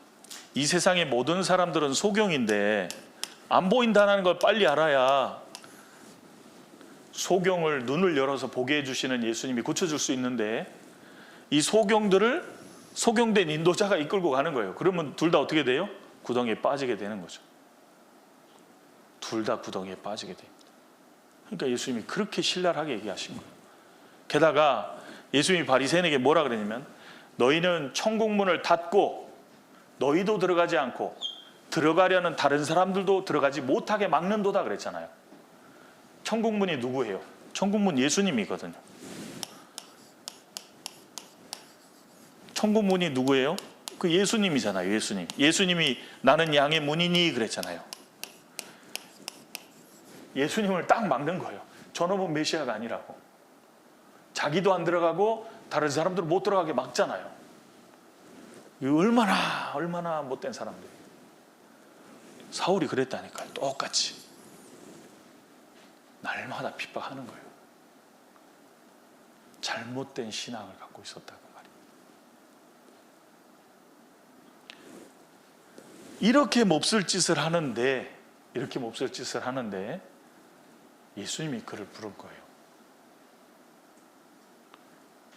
이 세상의 모든 사람들은 소경인데 안 보인다는 걸 빨리 알아야 소경을 눈을 열어서 보게 해주시는 예수님이 고쳐줄 수 있는데 이 소경된 인도자가 이끌고 가는 거예요. 그러면 둘 다 어떻게 돼요? 구덩이에 빠지게 되는 거죠. 둘 다 구덩이에 빠지게 됩니다. 그러니까 예수님이 그렇게 신랄하게 얘기하신 거예요. 게다가 예수님이 바리새인에게 뭐라 그랬냐면 너희는 천국문을 닫고 너희도 들어가지 않고 들어가려는 다른 사람들도 들어가지 못하게 막는도다 그랬잖아요. 천국문이 누구예요? 천국문 예수님이거든요. 천국문이 누구예요? 그 예수님이잖아요. 예수님이 나는 양의 문이니 그랬잖아요. 예수님을 딱 막는 거예요. 저놈은 메시아가 아니라고. 자기도 안 들어가고 다른 사람들 못 들어가게 막잖아요. 얼마나 못된 사람들. 사울이 그랬다니까요. 똑같이 날마다 핍박하는 거예요. 잘못된 신앙을 갖고 있었다고 말입니다. 이렇게 몹쓸 짓을 하는데 예수님이 그를 부른 거예요.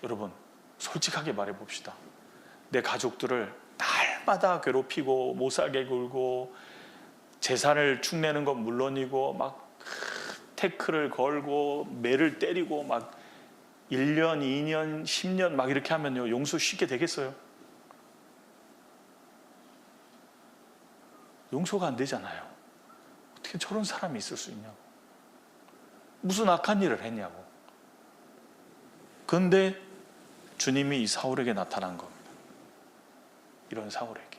여러분 솔직하게 말해봅시다. 내 가족들을 날마다 괴롭히고 못 살게 굴고 재산을 축내는 건 물론이고 막 태클을 걸고 매를 때리고 막 1년, 2년, 10년 막 이렇게 하면요 용서 쉽게 되겠어요? 용서가 안 되잖아요. 어떻게 저런 사람이 있을 수 있냐고. 무슨 악한 일을 했냐고. 그런데 주님이 이 사울에게 나타난 겁니다. 이런 사울에게.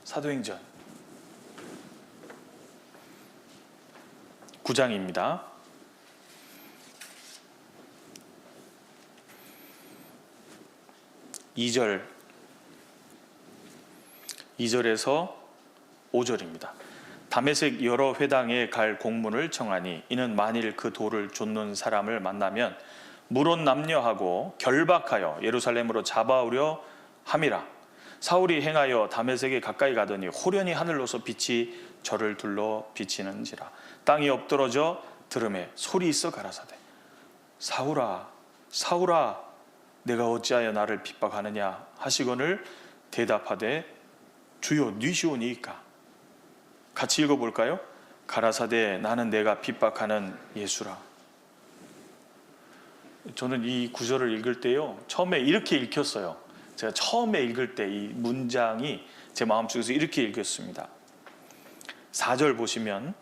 사도행전 9장입니다. 2절에서 5절입니다. 다메섹 여러 회당에 갈 공문을 청하니 이는 만일 그 돌을 좇는 사람을 만나면 물론 남녀하고 결박하여 예루살렘으로 잡아오려 함이라. 사울이 행하여 다메섹에 가까이 가더니 호련히 하늘로서 빛이 저를 둘러 비치는지라. 땅이 엎드러져 들음에 소리 있어 가라사대 사울아 사울아 내가 어찌하여 나를 핍박하느냐 하시거늘 대답하되 주여 니시오니이까. 같이 읽어볼까요? 가라사대 나는 내가 핍박하는 예수라. 저는 이 구절을 읽을 때요, 처음에 이렇게 읽혔어요. 제가 처음에 읽을 때 이 문장이 제 마음속에서 이렇게 읽혔습니다. 4절 보시면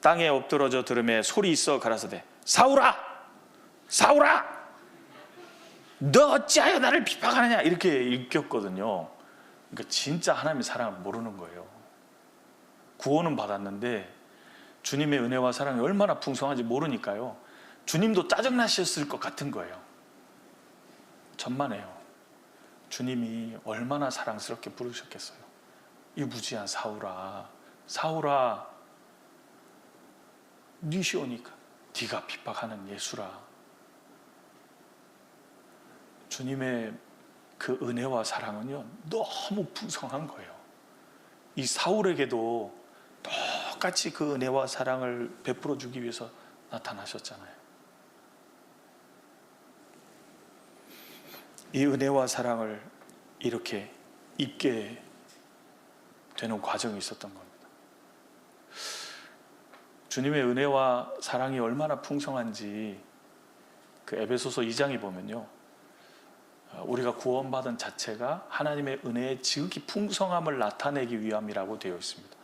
땅에 엎드러져 들음에 소리 있어 가라사대 사울아 사울아 너 어찌하여 나를 핍박하느냐 이렇게 읽혔거든요. 그러니까 진짜 하나님의 사랑을 모르는 거예요. 구원은 받았는데 주님의 은혜와 사랑이 얼마나 풍성한지 모르니까요, 주님도 짜증나셨을 것 같은 거예요. 천만에요. 주님이 얼마나 사랑스럽게 부르셨겠어요. 이 무지한 사울아 사울아 니시오니까 네가 핍박하는 예수라. 주님의 그 은혜와 사랑은요 너무 풍성한 거예요. 이 사울에게도 똑같이 그 은혜와 사랑을 베풀어 주기 위해서 나타나셨잖아요. 이 은혜와 사랑을 이렇게 입게 되는 과정이 있었던 겁니다. 주님의 은혜와 사랑이 얼마나 풍성한지 그 에베소서 2장에 보면요, 우리가 구원받은 자체가 하나님의 은혜의 지극히 풍성함을 나타내기 위함이라고 되어 있습니다.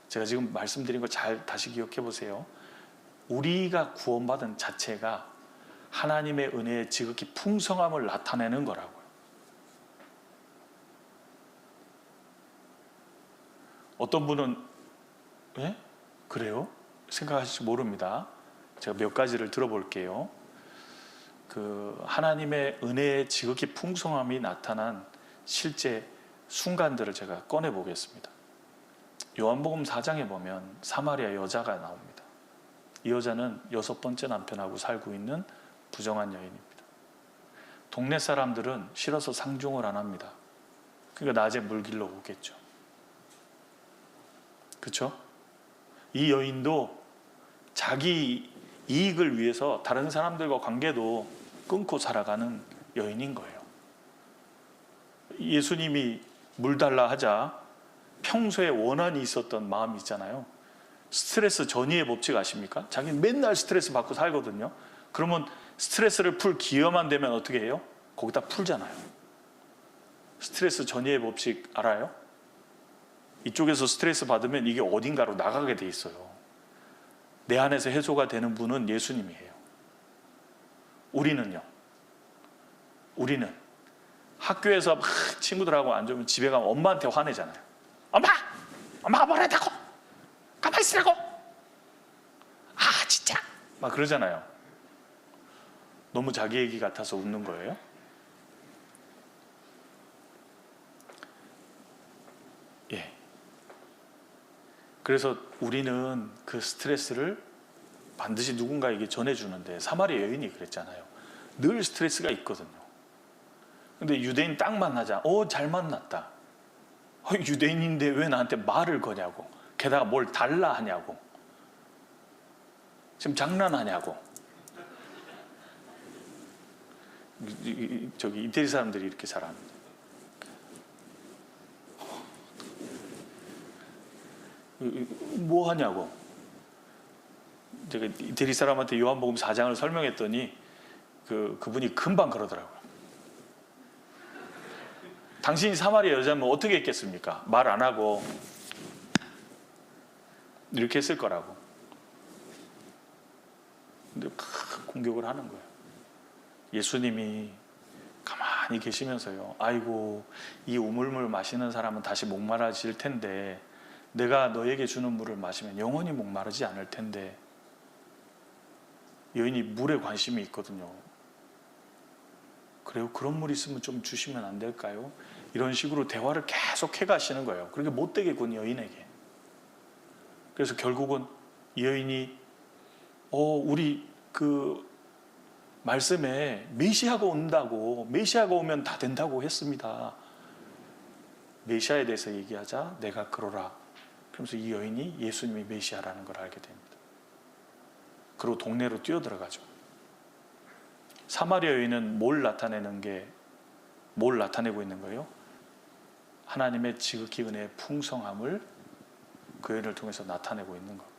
제가 지금 말씀드린 거 잘 다시 기억해 보세요. 우리가 구원받은 자체가 하나님의 은혜의 지극히 풍성함을 나타내는 거라고요. 어떤 분은 예? 그래요? 생각하실지 모릅니다. 제가 몇 가지를 들어볼게요. 그 하나님의 은혜의 지극히 풍성함이 나타난 실제 순간들을 제가 꺼내 보겠습니다. 요한복음 4장에 보면 사마리아 여자가 나옵니다. 이 여자는 6번째 남편하고 살고 있는 부정한 여인입니다. 동네 사람들은 싫어서 상종을 안 합니다. 그러니까 낮에 물길로 오겠죠. 그렇죠? 이 여인도 자기 이익을 위해서 다른 사람들과 관계도 끊고 살아가는 여인인 거예요. 예수님이 물 달라 하자 평소에 원한이 있었던 마음이 있잖아요. 스트레스 전이의 법칙 아십니까? 자기는 맨날 스트레스 받고 살거든요. 그러면 스트레스를 풀 기회만 되면 어떻게 해요? 거기다 풀잖아요. 스트레스 전이의 법칙 알아요? 이쪽에서 스트레스 받으면 이게 어딘가로 나가게 돼 있어요. 내 안에서 해소가 되는 분은 예수님이에요. 우리는요, 우리는 학교에서 막 친구들하고 안 좋으면 집에 가면 엄마한테 화내잖아요. 엄마가 뭐라다고? 가만히 있으라고? 아 진짜? 막 그러잖아요. 너무 자기 얘기 같아서 웃는 거예요. 예. 그래서 우리는 그 스트레스를 반드시 누군가에게 전해주는데 사마리아 여인이 그랬잖아요. 늘 스트레스가 있거든요. 근데 유대인 딱 만나자 잘 만났다. 유대인인데 왜 나한테 말을 거냐고, 게다가 뭘 달라 하냐고, 지금 장난하냐고. 저기 이태리 사람들이 이렇게 잘합니다. 뭐 하냐고. 제가 이태리 사람한테 요한복음 4장을 설명했더니 그분이 금방 그러더라고요. 당신이 사마리아 여자면 어떻게 했겠습니까? 말 안 하고 이렇게 했을 거라고. 근데 공격을 하는 거예요. 예수님이 가만히 많이 계시면서요, 아이고 이 우물물 마시는 사람은 다시 목마르질 텐데 내가 너에게 주는 물을 마시면 영원히 목마르지 않을 텐데. 여인이 물에 관심이 있거든요. 그래요? 그런 물 있으면 좀 주시면 안 될까요? 이런 식으로 대화를 계속 해가시는 거예요. 그렇게 못되게 군 여인에게. 그래서 결국은 이 여인이 우리 그 말씀에 메시아가 온다고, 메시아가 오면 다 된다고 했습니다. 메시아에 대해서 얘기하자 내가 그러라. 그러면서 이 여인이 예수님이 메시아라는 걸 알게 됩니다. 그리고 동네로 뛰어들어가죠. 사마리아 여인은 뭘 나타내고 있는 거예요? 하나님의 지극히 은혜의 풍성함을 그 여인을 통해서 나타내고 있는 겁니다.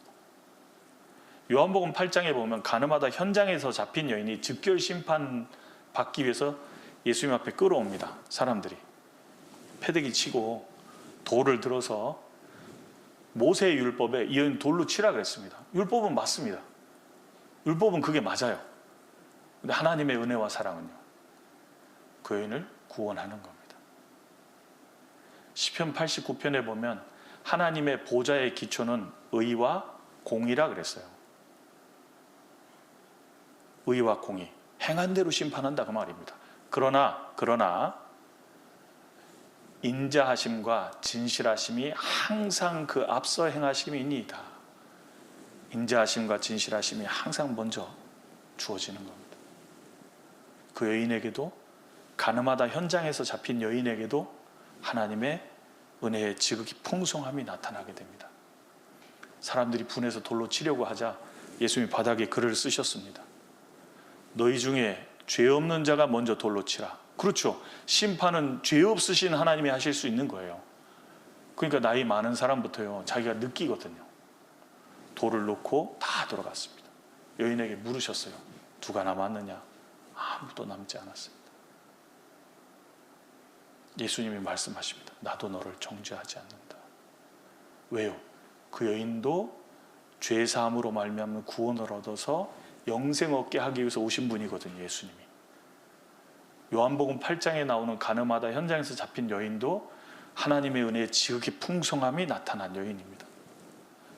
요한복음 8장에 보면 가늠하다 현장에서 잡힌 여인이 즉결 심판 받기 위해서 예수님 앞에 끌어옵니다. 사람들이 패대기 치고 돌을 들어서 모세의 율법에 이 여인 돌로 치라 그랬습니다. 율법은 맞습니다. 율법은 그게 맞아요. 근데 하나님의 은혜와 사랑은요, 그 여인을 구원하는 겁니다. 시편 89편에 보면 하나님의 보좌의 기초는 의와 공의라 그랬어요. 의와 공의, 행한 대로 심판한다 그 말입니다. 그러나 인자하심과 진실하심이 항상 그 앞서 행하심이니이다. 인자하심과 진실하심이 항상 먼저 주어지는 겁니다. 그 여인에게도, 가늠하다 현장에서 잡힌 여인에게도 하나님의 은혜의 지극히 풍성함이 나타나게 됩니다. 사람들이 분해서 돌로 치려고 하자 예수님이 바닥에 글을 쓰셨습니다. 너희 중에 죄 없는 자가 먼저 돌로 치라. 그렇죠. 심판은 죄 없으신 하나님이 하실 수 있는 거예요. 그러니까 나이 많은 사람부터요, 자기가 느끼거든요. 돌을 놓고 다 돌아갔습니다. 여인에게 물으셨어요. 누가 남았느냐? 아무도 남지 않았습니다. 예수님이 말씀하십니다. 나도 너를 정죄하지 않는다. 왜요? 그 여인도 죄사함으로 말미암는 구원을 얻어서 영생 얻게 하기 위해서 오신 분이거든요. 예수님이. 요한복음 8장에 나오는 가늠하다 현장에서 잡힌 여인도 하나님의 은혜의 지극히 풍성함이 나타난 여인입니다.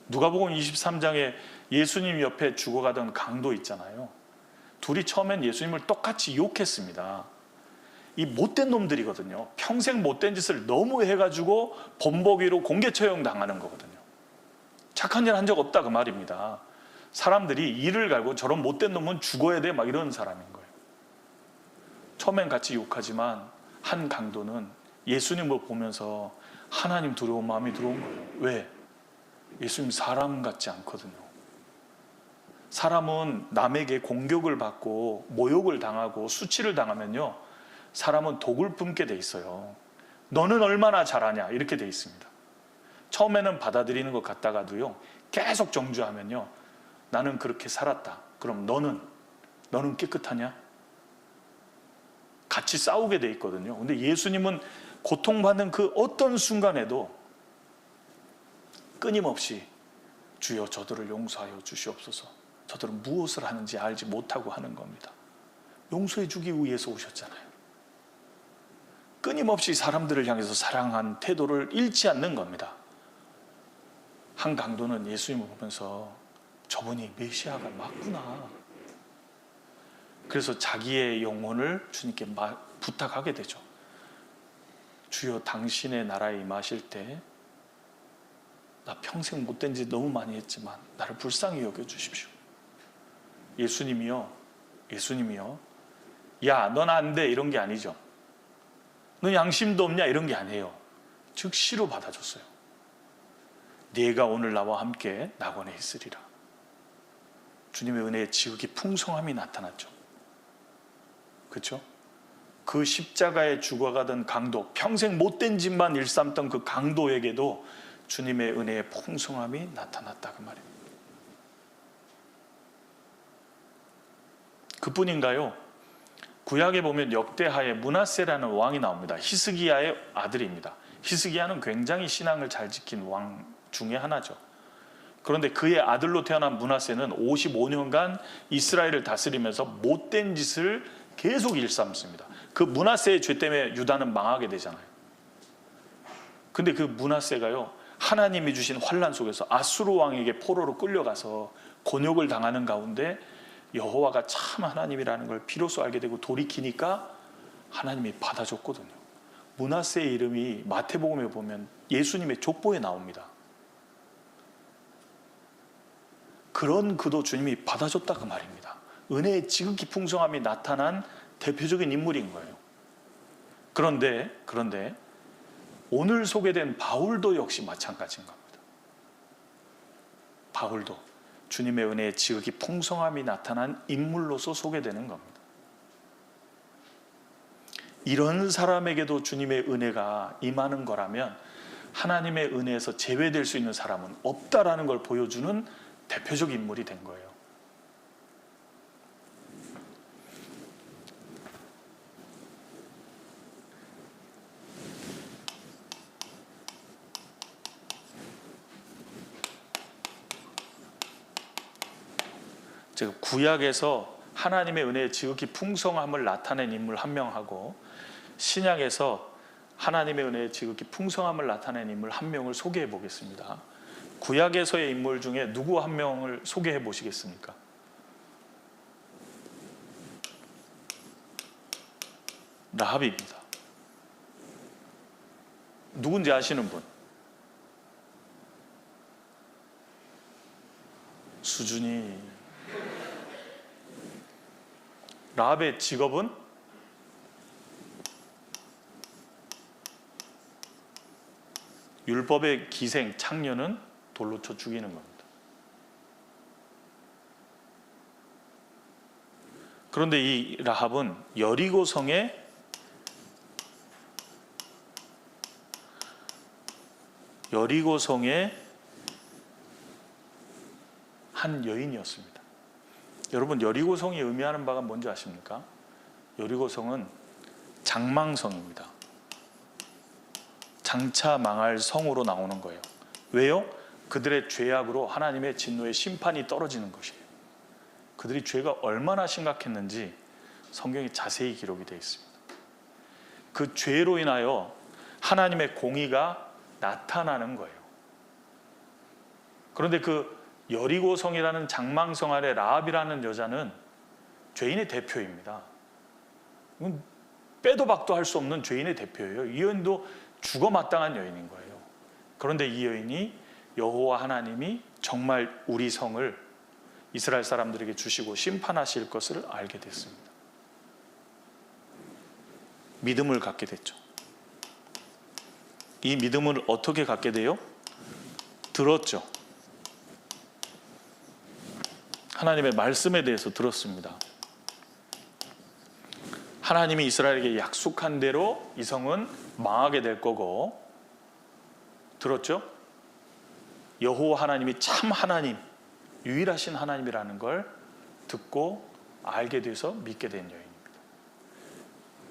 누가복음 23장에 예수님 옆에 죽어가던 강도 있잖아요. 둘이 처음엔 예수님을 똑같이 욕했습니다. 이 못된 놈들이거든요. 평생 못된 짓을 너무 해가지고 범벅이로 공개 처형 당하는 거거든요. 착한 일 한 적 없다 그 말입니다. 사람들이 이를 갈고 저런 못된 놈은 죽어야 돼 막 이런 사람인 거예요. 처음엔 같이 욕하지만 한 강도는 예수님을 보면서 하나님 두려운 마음이 들어온 거예요. 왜? 예수님 사람 같지 않거든요. 사람은 남에게 공격을 받고 모욕을 당하고 수치를 당하면요, 사람은 독을 뿜게 돼 있어요. 너는 얼마나 잘하냐 이렇게 돼 있습니다. 처음에는 받아들이는 것 같다가도요, 계속 정죄하면요, 나는 그렇게 살았다. 그럼 너는 깨끗하냐? 같이 싸우게 돼 있거든요. 근데 예수님은 고통받는 그 어떤 순간에도 끊임없이 주여 저들을 용서하여 주시옵소서. 저들은 무엇을 하는지 알지 못하고 하는 겁니다. 용서해 주기 위해서 오셨잖아요. 끊임없이 사람들을 향해서 사랑한 태도를 잃지 않는 겁니다. 한 강도는 예수님을 보면서 저분이 메시아가 맞구나. 그래서 자기의 영혼을 주님께 부탁하게 되죠. 주여 당신의 나라에 임하실 때 나 평생 못된 짓 너무 많이 했지만 나를 불쌍히 여겨주십시오. 예수님이요 야 넌 안 돼 이런 게 아니죠. 넌 양심도 없냐 이런 게 아니에요. 즉시로 받아줬어요. 네가 오늘 나와 함께 낙원에 있으리라. 주님의 은혜의 지극히 풍성함이 나타났죠. 그렇죠? 그 십자가에 죽어가던 강도, 평생 못된 짓만 일삼던 그 강도에게도 주님의 은혜의 풍성함이 나타났다 그 말입니다. 그뿐인가요? 구약에 보면 역대하에 므낫세라는 왕이 나옵니다. 히스기야의 아들입니다. 히스기야는 굉장히 신앙을 잘 지킨 왕 중에 하나죠. 그런데 그의 아들로 태어난 므낫세는 55년간 이스라엘을 다스리면서 못된 짓을 계속 일삼습니다. 그 므낫세의 죄 때문에 유다는 망하게 되잖아요. 근데 그 므낫세가요, 하나님이 주신 환난 속에서 아수르 왕에게 포로로 끌려가서 곤욕을 당하는 가운데 여호와가 참 하나님이라는 걸 비로소 알게 되고 돌이키니까 하나님이 받아줬거든요. 므낫세의 이름이 마태복음에 보면 예수님의 족보에 나옵니다. 그런 그도 주님이 받아줬다 그 말입니다. 은혜의 지극히 풍성함이 나타난 대표적인 인물인 거예요. 그런데 오늘 소개된 바울도 역시 마찬가지인 겁니다. 바울도 주님의 은혜의 지극히 풍성함이 나타난 인물로서 소개되는 겁니다. 이런 사람에게도 주님의 은혜가 임하는 거라면 하나님의 은혜에서 제외될 수 있는 사람은 없다라는 걸 보여주는 대표적 인물이 된 거예요. 제가 구약에서 하나님의 은혜의 지극히 풍성함을 나타낸 인물 한 명하고 신약에서 하나님의 은혜의 지극히 풍성함을 나타낸 인물 한 명을 소개해 보겠습니다. 구약에서의 인물 중에 누구 한 명을 소개해 보시겠습니까? 라합입니다. 누군지 아시는 분? 수준이. 라합의 직업은 율법의 기생 창녀는 돌로 쳐 죽이는 겁니다. 그런데 이 라합은 여리고성의 한 여인이었습니다. 여러분, 여리고성이 의미하는 바가 뭔지 아십니까? 여리고성은 장망성입니다. 장차 망할 성으로 나오는 거예요. 왜요? 그들의 죄악으로 하나님의 진노의 심판이 떨어지는 것이에요. 그들이 죄가 얼마나 심각했는지 성경에 자세히 기록이 되어 있습니다. 그 죄로 인하여 하나님의 공의가 나타나는 거예요. 그런데 그 여리고성이라는 장망성 아래 라합이라는 여자는 죄인의 대표입니다. 빼도 박도 할 수 없는 죄인의 대표예요. 이 여인도 죽어 마땅한 여인인 거예요. 그런데 이 여인이 여호와 하나님이 정말 우리 성을 이스라엘 사람들에게 주시고 심판하실 것을 알게 됐습니다. 믿음을 갖게 됐죠. 이 믿음을 어떻게 갖게 돼요? 들었죠. 하나님의 말씀에 대해서 들었습니다. 하나님이 이스라엘에게 약속한 대로 이 성은 망하게 될 거고, 들었죠? 여호와 하나님이 참 하나님, 유일하신 하나님이라는 걸 듣고 알게 돼서 믿게 된 여인입니다.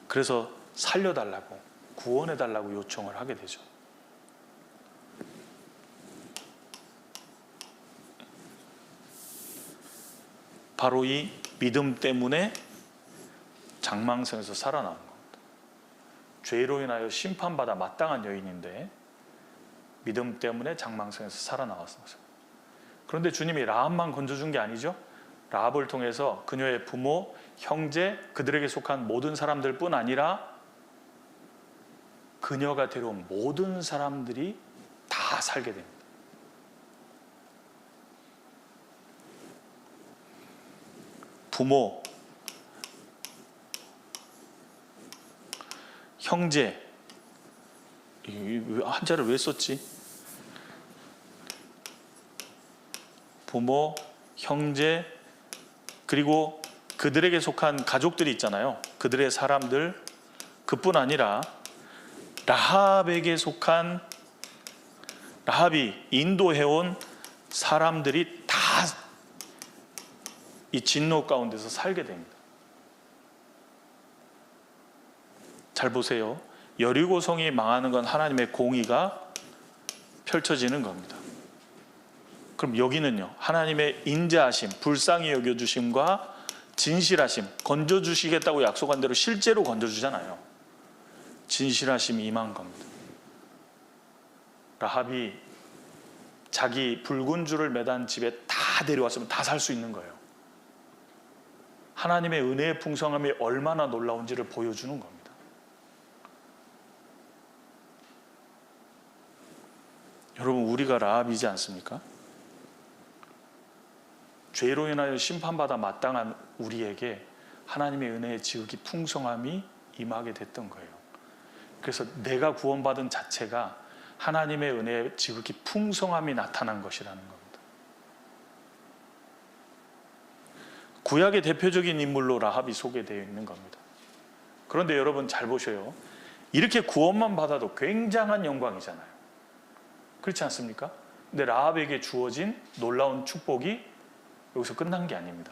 그래서 살려달라고, 구원해달라고 요청을 하게 되죠. 바로 이 믿음 때문에 장망성에서 살아나온 겁니다. 죄로 인하여 심판받아 마땅한 여인인데 믿음 때문에 장망성에서 살아나왔어요. 그런데 주님이 라합만 건져준 게 아니죠. 라합을 통해서 그녀의 부모, 형제, 그들에게 속한 모든 사람들 뿐 아니라 그녀가 데려온 모든 사람들이 다 살게 됩니다. 부모, 형제, 한자를 왜 썼지? 부모, 형제, 그리고 그들에게 속한 가족들이 있잖아요. 그들의 사람들, 그뿐 아니라 라합에게 속한, 라합이 인도해온 사람들이 다 이 진노 가운데서 살게 됩니다. 잘 보세요. 여리고성이 망하는 건 하나님의 공의가 펼쳐지는 겁니다. 그럼 여기는요, 하나님의 인자하심, 불쌍히 여겨주심과 진실하심, 건져주시겠다고 약속한 대로 실제로 건져주잖아요. 진실하심이 임한 겁니다. 라합이 자기 붉은 줄을 매단 집에 다 데려왔으면 다 살 수 있는 거예요. 하나님의 은혜의 풍성함이 얼마나 놀라운지를 보여주는 겁니다. 여러분, 우리가 라합이지 않습니까? 죄로 인하여 심판받아 마땅한 우리에게 하나님의 은혜의 지극히 풍성함이 임하게 됐던 거예요. 그래서 내가 구원받은 자체가 하나님의 은혜의 지극히 풍성함이 나타난 것이라는 겁니다. 구약의 대표적인 인물로 라합이 소개되어 있는 겁니다. 그런데 여러분 잘 보셔요. 이렇게 구원만 받아도 굉장한 영광이잖아요. 그렇지 않습니까? 근데 라합에게 주어진 놀라운 축복이 여기서 끝난 게 아닙니다.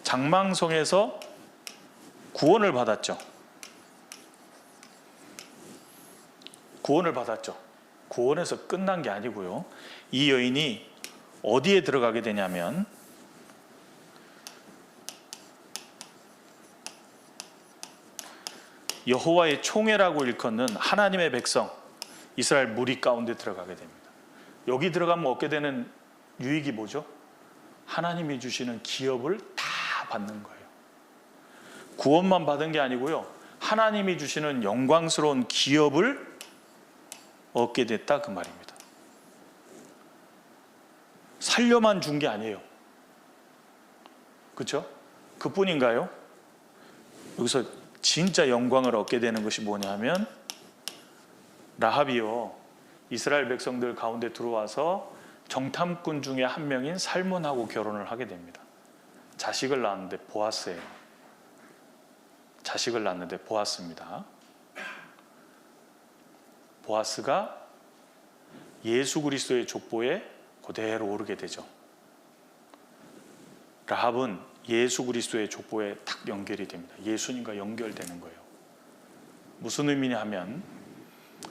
장망성에서 구원을 받았죠. 구원에서 끝난 게 아니고요. 이 여인이 어디에 들어가게 되냐면 여호와의 총회라고 일컫는 하나님의 백성 이스라엘 무리 가운데 들어가게 됩니다. 여기 들어가면 얻게 되는 유익이 뭐죠? 하나님이 주시는 기업을 다 받는 거예요. 구원만 받은 게 아니고요. 하나님이 주시는 영광스러운 기업을 얻게 됐다 그 말입니다. 살려만 준 게 아니에요. 그렇죠? 그뿐인가요? 여기서 진짜 영광을 얻게 되는 것이 뭐냐면 라합이요, 이스라엘 백성들 가운데 들어와서 정탐꾼 중에 한 명인 살몬하고 결혼을 하게 됩니다. 자식을 낳았는데 보아스예요. 자식을 낳았는데 보아스입니다. 보아스가 예수 그리스도의 족보에 그대로 오르게 되죠. 라합은 예수 그리스도의 족보에 딱 연결이 됩니다. 예수님과 연결되는 거예요. 무슨 의미냐 하면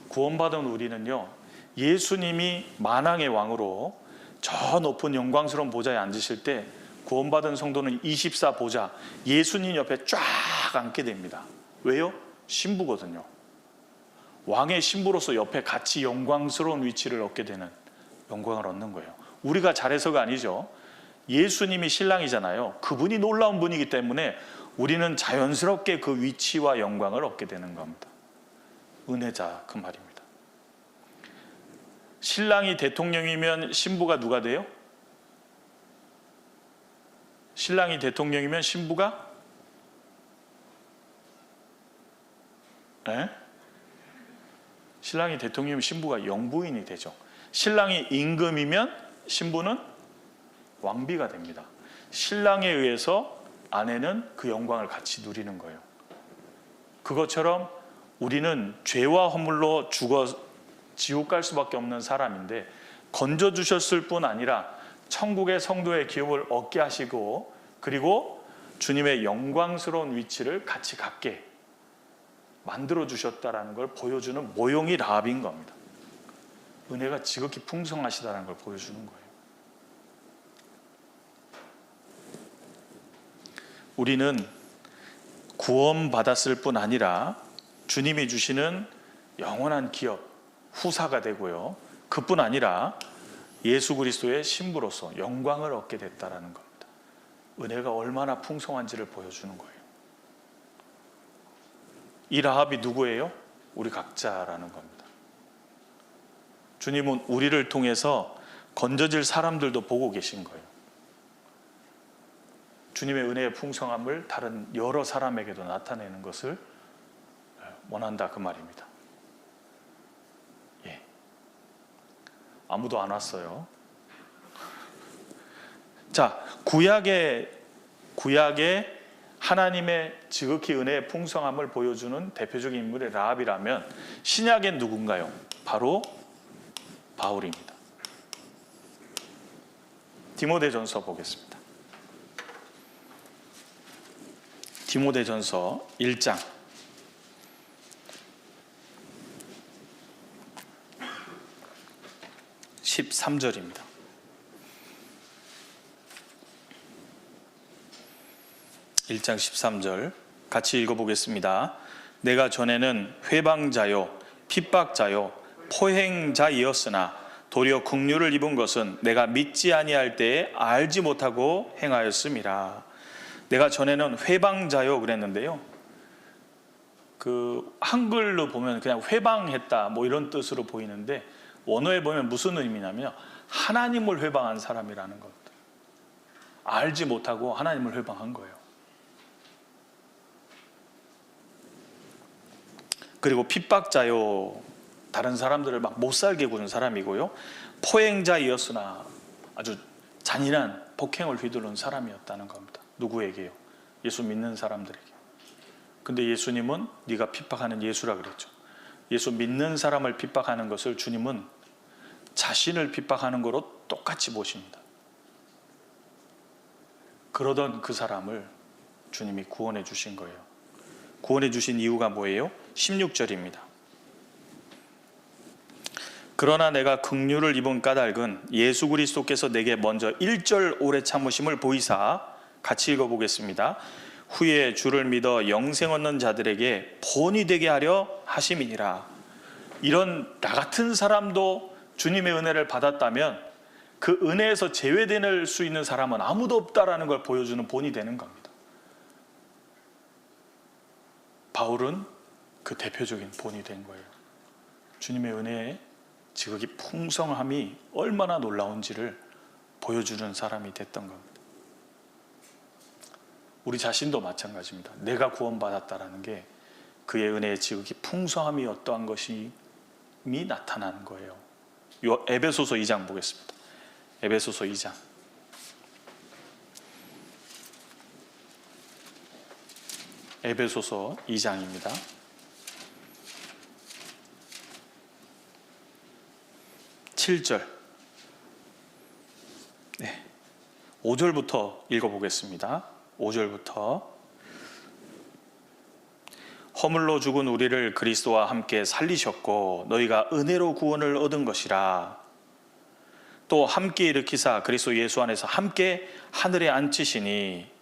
구원받은 우리는요, 예수님이 만왕의 왕으로 저 높은 영광스러운 보좌에 앉으실 때 구원받은 성도는 24보좌 예수님 옆에 쫙 앉게 됩니다. 왜요? 신부거든요. 왕의 신부로서 옆에 같이 영광스러운 위치를 얻게 되는, 영광을 얻는 거예요. 우리가 잘해서가 아니죠. 예수님이 신랑이잖아요. 그분이 놀라운 분이기 때문에 우리는 자연스럽게 그 위치와 영광을 얻게 되는 겁니다. 은혜자 그 말입니다. 신랑이 대통령이면 신부가 누가 돼요? 신랑이 대통령이면 신부가? 네? 신랑이 대통령이면 신부가 영부인이 되죠. 신랑이 임금이면 신부는 왕비가 됩니다. 신랑에 의해서 아내는 그 영광을 같이 누리는 거예요. 그것처럼 우리는 죄와 허물로 죽어 지옥 갈 수밖에 없는 사람인데 건져주셨을 뿐 아니라 천국의 성도의 기업을 얻게 하시고 그리고 주님의 영광스러운 위치를 같이 갖게 만들어 주셨다라는 걸 보여주는 모형이 라합인 겁니다. 은혜가 지극히 풍성하시다는 걸 보여주는 거예요. 우리는 구원받았을 뿐 아니라 주님이 주시는 영원한 기업, 후사가 되고요. 그뿐 아니라 예수 그리스도의 신부로서 영광을 얻게 됐다라는 겁니다. 은혜가 얼마나 풍성한지를 보여주는 거예요. 이 라합이 누구예요? 우리 각자라는 겁니다. 주님은 우리를 통해서 건져질 사람들도 보고 계신 거예요. 주님의 은혜의 풍성함을 다른 여러 사람에게도 나타내는 것을 원한다 그 말입니다. 예. 아무도 안 왔어요. 자, 구약의 하나님의 지극히 은혜의 풍성함을 보여주는 대표적인 인물의 라합이라면 신약엔 누군가요? 바로 바울입니다. 디모데전서 보겠습니다. 디모데전서 1장 13절입니다. 1장 13절 같이 읽어보겠습니다. 내가 전에는 회방자요 핍박자요 포행자이었으나 도리어 긍휼을 입은 것은 내가 믿지 아니할 때에 알지 못하고 행하였음이라. 내가 전에는 회방자요 그랬는데요, 그 한글로 보면 그냥 회방했다 뭐 이런 뜻으로 보이는데, 원어에 보면 무슨 의미냐면 하나님을 회방한 사람이라는 겁니다. 알지 못하고 하나님을 회방한 거예요. 그리고 핍박자요, 다른 사람들을 막 못살게 구는 사람이고요, 포행자이었으나 아주 잔인한 폭행을 휘두른 사람이었다는 겁니다. 누구에게요? 예수 믿는 사람들에게. 근데 예수님은 네가 핍박하는 예수라 그랬죠. 예수 믿는 사람을 핍박하는 것을 주님은 자신을 핍박하는 거로 똑같이 보십니다. 그러던 그 사람을 주님이 구원해 주신 거예요. 구원해 주신 이유가 뭐예요? 16절입니다. 그러나 내가 긍휼을 입은 까닭은 예수 그리스도께서 내게 먼저 1절 오래 참으심을 보이사, 같이 읽어보겠습니다. 후에 주를 믿어 영생 얻는 자들에게 본이 되게 하려 하심이니라. 이런 나 같은 사람도 주님의 은혜를 받았다면 그 은혜에서 제외될 수 있는 사람은 아무도 없다라는 걸 보여주는 본이 되는 겁니다. 바울은 그 대표적인 본이 된 거예요. 주님의 은혜의 지극히 풍성함이 얼마나 놀라운지를 보여주는 사람이 됐던 겁니다. 우리 자신도 마찬가지입니다. 내가 구원받았다라는 게 그의 은혜의 지극히 풍성함이 어떠한 것이 나타나는 거예요. 에베소서 2장 보겠습니다. 에베소서 2장. 에베소서 2장입니다. 7절. 네. 5절부터 읽어보겠습니다. 5절부터. 허물로 죽은 우리를 그리스도와 함께 살리셨고 너희가 은혜로 구원을 얻은 것이라. 또 함께 일으키사 그리스도 예수 안에서 함께 하늘에 앉히시니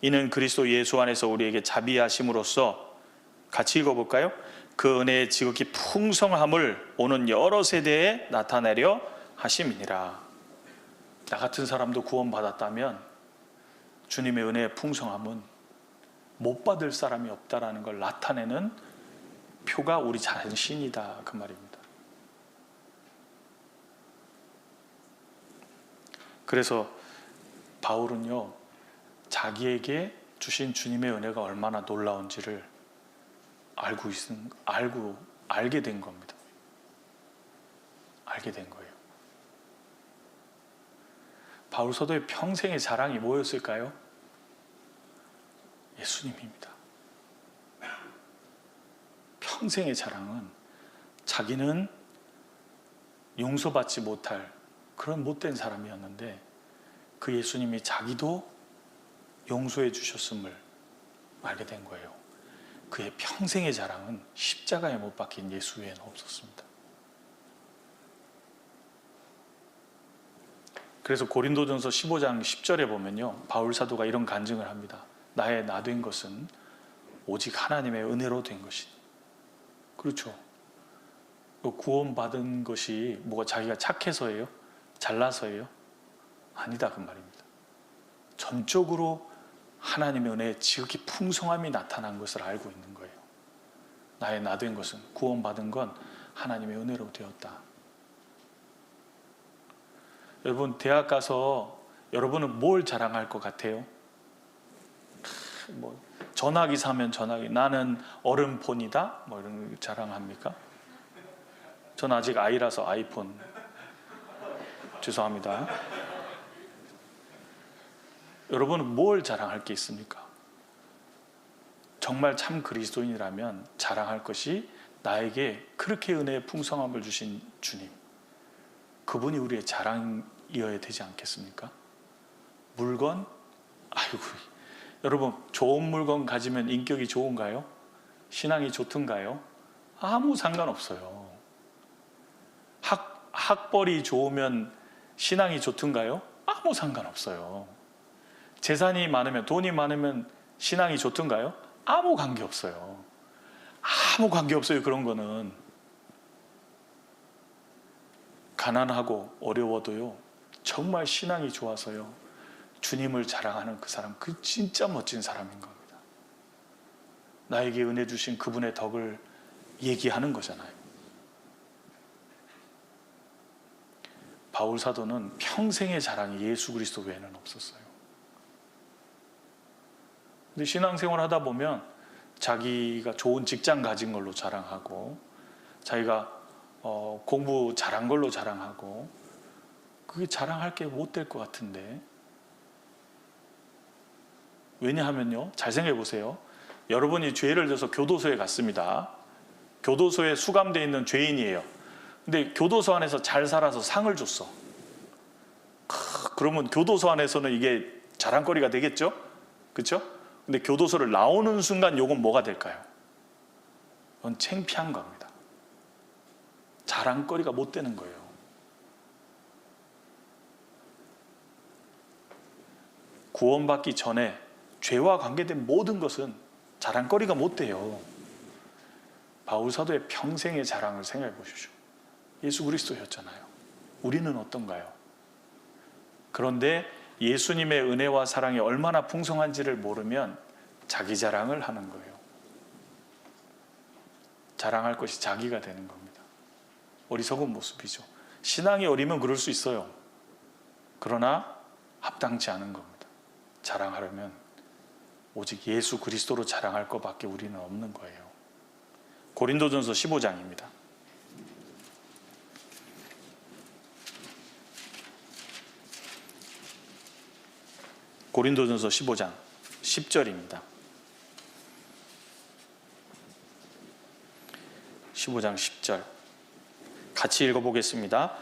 이는 그리스도 예수 안에서 우리에게 자비하심으로써, 같이 읽어볼까요? 그 은혜의 지극히 풍성함을 오는 여러 세대에 나타내려 하심이니라. 나 같은 사람도 구원받았다면 주님의 은혜의 풍성함은 못 받을 사람이 없다라는 걸 나타내는 표가 우리 자신이다, 그 말입니다. 그래서 바울은요, 자기에게 주신 주님의 은혜가 얼마나 놀라운지를 알게 된 겁니다. 알게 된 거예요. 바울 사도의 평생의 자랑이 뭐였을까요? 예수님입니다. 평생의 자랑은 자기는 용서받지 못할 그런 못된 사람이었는데 그 예수님이 자기도 용서해 주셨음을 알게 된 거예요. 그의 평생의 자랑은 십자가에 못 박힌 예수 외에는 없었습니다. 그래서 고린도전서 15장 10절에 보면요, 바울 사도가 이런 간증을 합니다. 나의 나 된 것은 오직 하나님의 은혜로 된 것이니. 그렇죠. 구원받은 것이 뭐가 자기가 착해서예요? 잘나서예요? 아니다, 그 말입니다. 전적으로 하나님의 은혜의 지극히 풍성함이 나타난 것을 알고 있는 거예요. 나의 나 된 것은, 구원받은 건 하나님의 은혜로 되었다. 여러분, 대학 가서 여러분은 뭘 자랑할 것 같아요? 뭐 전화기 사면 전화기, 나는 얼음폰이다, 뭐 이런 자랑합니까? 전 아직 아이라서 아이폰. 죄송합니다. 여러분은 뭘 자랑할 게 있습니까? 정말 참 그리스도인이라면 자랑할 것이 나에게 그렇게 은혜의 풍성함을 주신 주님, 그분이 우리의 자랑이어야 되지 않겠습니까? 물건? 아이고, 여러분, 좋은 물건 가지면 인격이 좋은가요? 신앙이 좋든가요? 아무 상관없어요. 학벌이 좋으면 신앙이 좋든가요? 아무 상관없어요. 재산이 많으면, 돈이 많으면 신앙이 좋던가요? 아무 관계 없어요. 아무 관계 없어요. 그런 거는. 가난하고 어려워도요, 정말 신앙이 좋아서요, 주님을 자랑하는 그 사람, 그 진짜 멋진 사람인 겁니다. 나에게 은혜 주신 그분의 덕을 얘기하는 거잖아요. 바울 사도는 평생의 자랑이 예수 그리스도 외에는 없었어요. 근데 신앙생활 하다 보면 자기가 좋은 직장 가진 걸로 자랑하고, 자기가 공부 잘한 걸로 자랑하고, 그게 자랑할 게 못 될 것 같은데. 왜냐하면요, 잘 생각해 보세요. 여러분이 죄를 져서 교도소에 갔습니다. 교도소에 수감되어 있는 죄인이에요. 근데 교도소 안에서 잘 살아서 상을 줬어. 그러면 교도소 안에서는 이게 자랑거리가 되겠죠? 그렇죠? 근데 교도소를 나오는 순간 요건 뭐가 될까요? 그건 창피한 겁니다. 자랑거리가 못 되는 거예요. 구원받기 전에 죄와 관계된 모든 것은 자랑거리가 못 돼요. 바울 사도의 평생의 자랑을 생각해 보십시오. 예수 그리스도였잖아요. 우리는 어떤가요? 그런데 예수님의 은혜와 사랑이 얼마나 풍성한지를 모르면 자기 자랑을 하는 거예요. 자랑할 것이 자기가 되는 겁니다. 어리석은 모습이죠. 신앙이 어리면 그럴 수 있어요. 그러나 합당치 않은 겁니다. 자랑하려면 오직 예수 그리스도로 자랑할 것밖에 우리는 없는 거예요. 고린도전서 15장입니다. 고린도전서 15장 10절입니다. 15장 10절 같이 읽어보겠습니다.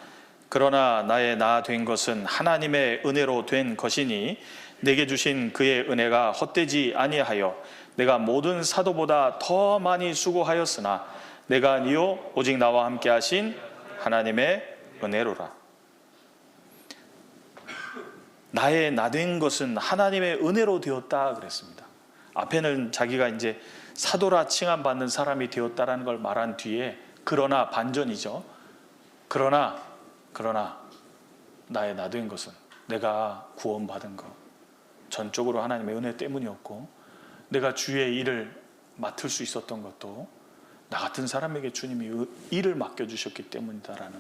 그러나 나의 나 된 것은 하나님의 은혜로 된 것이니 내게 주신 그의 은혜가 헛되지 아니하여 내가 모든 사도보다 더 많이 수고하였으나 내가 아니요 오직 나와 함께 하신 하나님의 은혜로라. 나의 나 된 것은 하나님의 은혜로 되었다 그랬습니다. 앞에는 자기가 이제 사도라 칭함받는 사람이 되었다라는 걸 말한 뒤에 그러나 반전이죠. 그러나 나의 나 된 것은, 내가 구원받은 것 전적으로 하나님의 은혜 때문이었고, 내가 주의 일을 맡을 수 있었던 것도 나 같은 사람에게 주님이 일을 맡겨주셨기 때문이다라는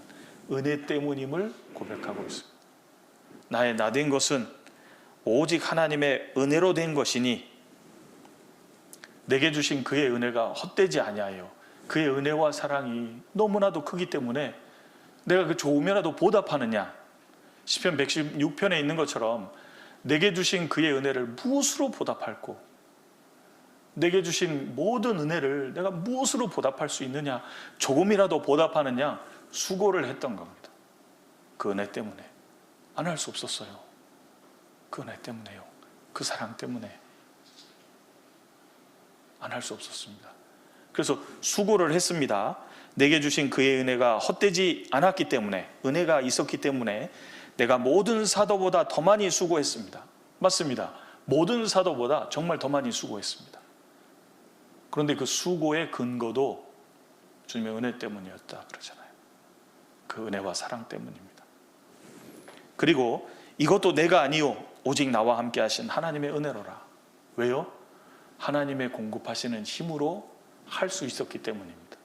은혜 때문임을 고백하고 있습니다. 나의 나 된 것은 오직 하나님의 은혜로 된 것이니 내게 주신 그의 은혜가 헛되지 아니하여, 그의 은혜와 사랑이 너무나도 크기 때문에 내가 그 좋으면라도 보답하느냐, 시편 116편에 있는 것처럼 내게 주신 그의 은혜를 무엇으로 보답할꼬, 내게 주신 모든 은혜를 내가 무엇으로 보답할 수 있느냐, 조금이라도 보답하느냐 수고를 했던 겁니다. 그 은혜 때문에. 안 할 수 없었어요. 그 은혜 때문에요. 그 사랑 때문에 안 할 수 없었습니다. 그래서 수고를 했습니다. 내게 주신 그의 은혜가 헛되지 않았기 때문에, 은혜가 있었기 때문에 내가 모든 사도보다 더 많이 수고했습니다. 맞습니다. 모든 사도보다 정말 더 많이 수고했습니다. 그런데 그 수고의 근거도 주님의 은혜 때문이었다 그러잖아요. 그 은혜와 사랑 때문입니다. 그리고 이것도 내가 아니요 오직 나와 함께 하신 하나님의 은혜로라. 왜요? 하나님의 공급하시는 힘으로 할 수 있었기 때문입니다.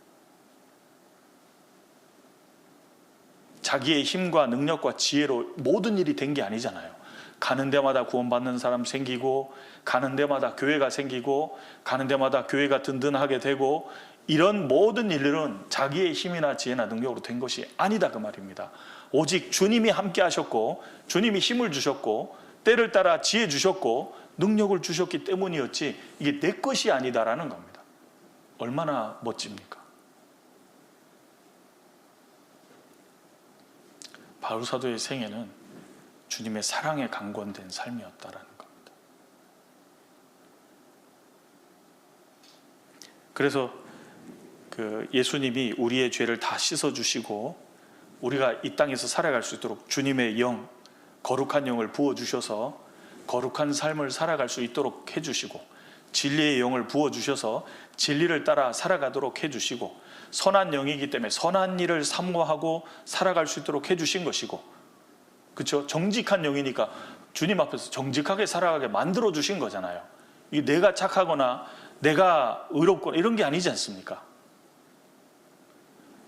자기의 힘과 능력과 지혜로 모든 일이 된 게 아니잖아요. 가는 데마다 구원받는 사람 생기고, 가는 데마다 교회가 생기고, 가는 데마다 교회가 든든하게 되고, 이런 모든 일들은 자기의 힘이나 지혜나 능력으로 된 것이 아니다 그 말입니다. 오직 주님이 함께 하셨고, 주님이 힘을 주셨고, 때를 따라 지혜 주셨고, 능력을 주셨기 때문이었지 이게 내 것이 아니다라는 겁니다. 얼마나 멋집니까? 바울 사도의 생애는 주님의 사랑에 강권된 삶이었다라는 겁니다. 그래서 예수님이 우리의 죄를 다 씻어주시고 우리가 이 땅에서 살아갈 수 있도록 주님의 영, 거룩한 영을 부어주셔서 거룩한 삶을 살아갈 수 있도록 해주시고, 진리의 영을 부어주셔서 진리를 따라 살아가도록 해주시고, 선한 영이기 때문에 선한 일을 사모하고 살아갈 수 있도록 해주신 것이고, 그렇죠? 정직한 영이니까 주님 앞에서 정직하게 살아가게 만들어 주신 거잖아요. 이 내가 착하거나 내가 의롭거나 이런 게 아니지 않습니까?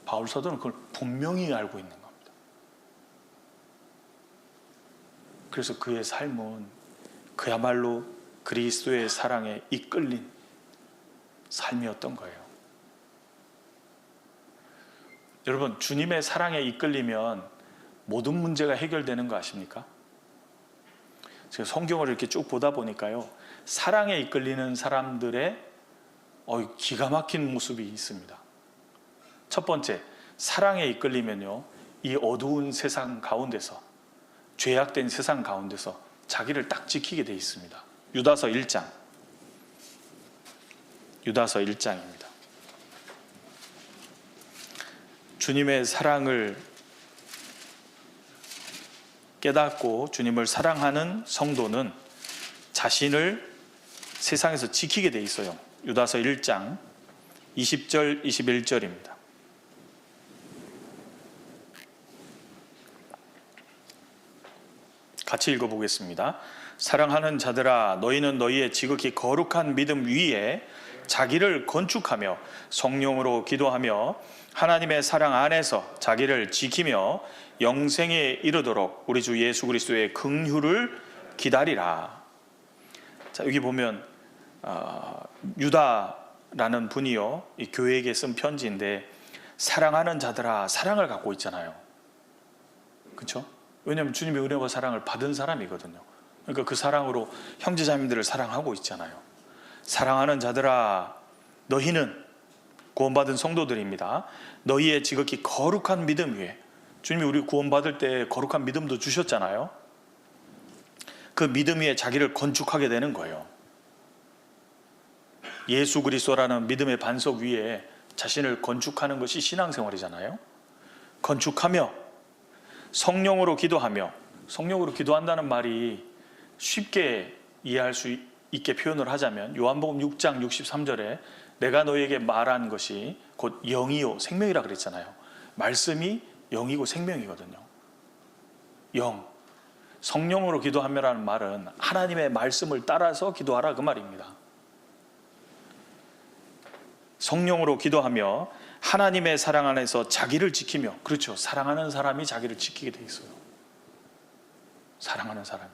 바울 사도는 그걸 분명히 알고 있는 겁니다. 그래서 그의 삶은 그야말로 그리스도의 사랑에 이끌린 삶이었던 거예요. 여러분, 주님의 사랑에 이끌리면 모든 문제가 해결되는 거 아십니까? 제가 성경을 이렇게 쭉 보다 보니까요, 사랑에 이끌리는 사람들의 기가 막힌 모습이 있습니다. 첫 번째, 사랑에 이끌리면요, 이 어두운 세상 가운데서, 죄악된 세상 가운데서 자기를 딱 지키게 돼 있습니다. 유다서 1장입니다. 주님의 사랑을 깨닫고 주님을 사랑하는 성도는 자신을 세상에서 지키게 돼 있어요. 유다서 1장 20절 21절입니다. 같이 읽어보겠습니다. 사랑하는 자들아, 너희는 너희의 지극히 거룩한 믿음 위에 자기를 건축하며 성령으로 기도하며 하나님의 사랑 안에서 자기를 지키며 영생에 이르도록 우리 주 예수 그리스도의 긍휼을 기다리라. 자, 여기 보면 유다라는 분이요, 이 교회에게 쓴 편지인데, 사랑하는 자들아, 사랑을 갖고 있잖아요. 그렇죠? 왜냐하면 주님의 은혜와 사랑을 받은 사람이거든요. 그러니까 그 사랑으로 형제자매들을 사랑하고 있잖아요. 사랑하는 자들아, 너희는, 구원받은 성도들입니다, 너희의 지극히 거룩한 믿음 위에, 주님이 우리 구원받을 때 거룩한 믿음도 주셨잖아요. 그 믿음 위에 자기를 건축하게 되는 거예요. 예수 그리스도라는 믿음의 반석 위에 자신을 건축하는 것이 신앙생활이잖아요. 건축하며 성령으로 기도하며, 성령으로 기도한다는 말이 쉽게 이해할 수 있게 표현을 하자면, 요한복음 6장 63절에 내가 너희에게 말한 것이 곧 영이요 생명이라 그랬잖아요. 말씀이 영이고 생명이거든요. 영, 성령으로 기도하며라는 말은 하나님의 말씀을 따라서 기도하라, 그 말입니다. 성령으로 기도하며 하나님의 사랑 안에서 자기를 지키며, 그렇죠, 사랑하는 사람이 자기를 지키게 돼 있어요. 사랑하는 사람이.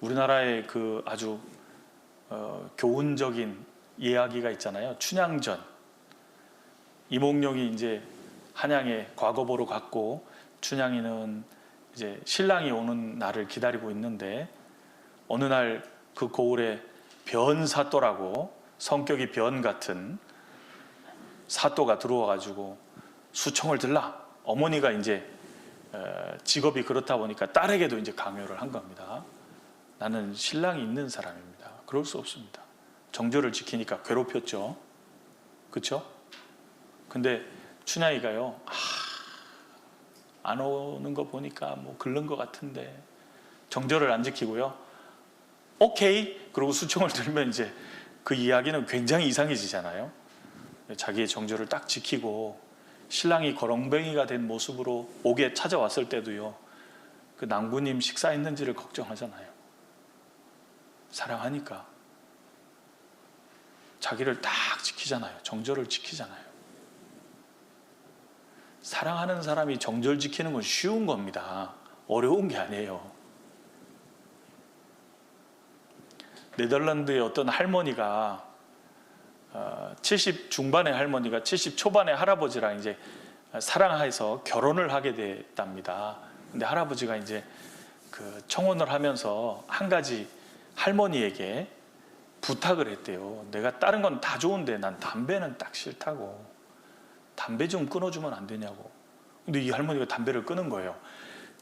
우리나라의 그 아주 교훈적인 이야기가 있잖아요. 춘향전. 이몽룡이 이제 한양에 과거보로 갔고, 춘향이는 이제 신랑이 오는 날을 기다리고 있는데, 어느 날 그 고을에 변사또라고, 성격이 변 같은 사또가 들어와가지고 수청을 들라. 어머니가 이제 직업이 그렇다 보니까 딸에게도 이제 강요를 한 겁니다. 나는 신랑이 있는 사람입니다. 그럴 수 없습니다. 정절을 지키니까 괴롭혔죠. 그렇죠? 근데 춘향이가요, 안 오는 거 보니까 뭐 긁는 것 같은데, 정절을 안 지키고요, 오케이 그러고 수청을 들면 이제 그 이야기는 굉장히 이상해지잖아요. 자기의 정절을 딱 지키고 신랑이 거렁뱅이가 된 모습으로 옥에 찾아왔을 때도요, 그 낭구님 식사했는지를 걱정하잖아요. 사랑하니까 자기를 딱 지키잖아요. 정절을 지키잖아요. 사랑하는 사람이 정절 지키는 건 쉬운 겁니다. 어려운 게 아니에요. 네덜란드의 어떤 할머니가 70 중반의 할머니가 70 초반의 할아버지랑 이제 사랑해서 결혼을 하게 됐답니다. 근데 할아버지가 이제 그 청혼을 하면서 한 가지 할머니에게 부탁을 했대요. 내가 다른 건 다 좋은데 난 담배는 딱 싫다고. 담배 좀 끊어주면 안 되냐고. 근데 이 할머니가 담배를 끊은 거예요.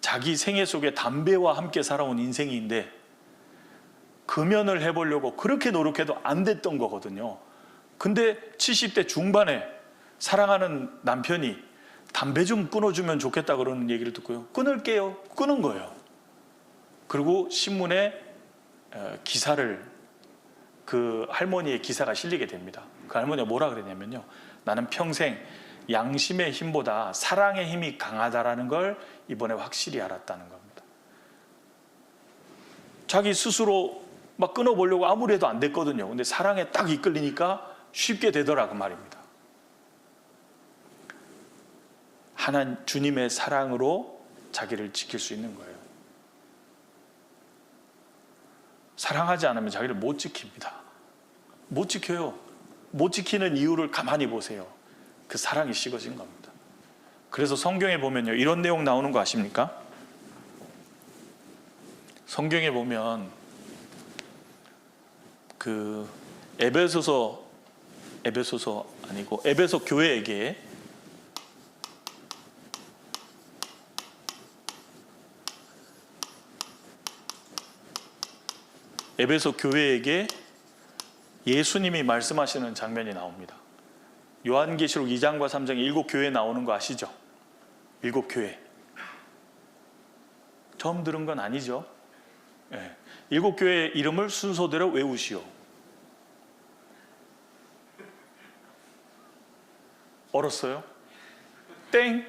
자기 생애 속에 담배와 함께 살아온 인생인데 금연을 해보려고 그렇게 노력해도 안 됐던 거거든요. 근데 70대 중반에 사랑하는 남편이 담배 좀 끊어주면 좋겠다 그러는 얘기를 듣고요, 끊을게요. 끊은 거예요. 그리고 신문에 기사를, 그 할머니의 기사가 실리게 됩니다. 그 할머니가 뭐라 그랬냐면요, 나는 평생 양심의 힘보다 사랑의 힘이 강하다라는 걸 이번에 확실히 알았다는 겁니다. 자기 스스로 막 끊어보려고 아무리 해도 안 됐거든요. 근데 사랑에 딱 이끌리니까 쉽게 되더라, 그 말입니다. 하나님 주님의 사랑으로 자기를 지킬 수 있는 거예요. 사랑하지 않으면 자기를 못 지킵니다. 못 지켜요. 못 지키는 이유를 가만히 보세요. 그 사랑이 식어진 겁니다. 그래서 성경에 보면요, 이런 내용 나오는 거 아십니까? 성경에 보면 그 에베소 교회에게 예수님이 말씀하시는 장면이 나옵니다. 요한계시록 2장과 3장에 7교회 나오는 거 아시죠? 7교회. 처음 들은 건 아니죠? 네. 7교회의 이름을 순서대로 외우시오. 얼었어요? 땡!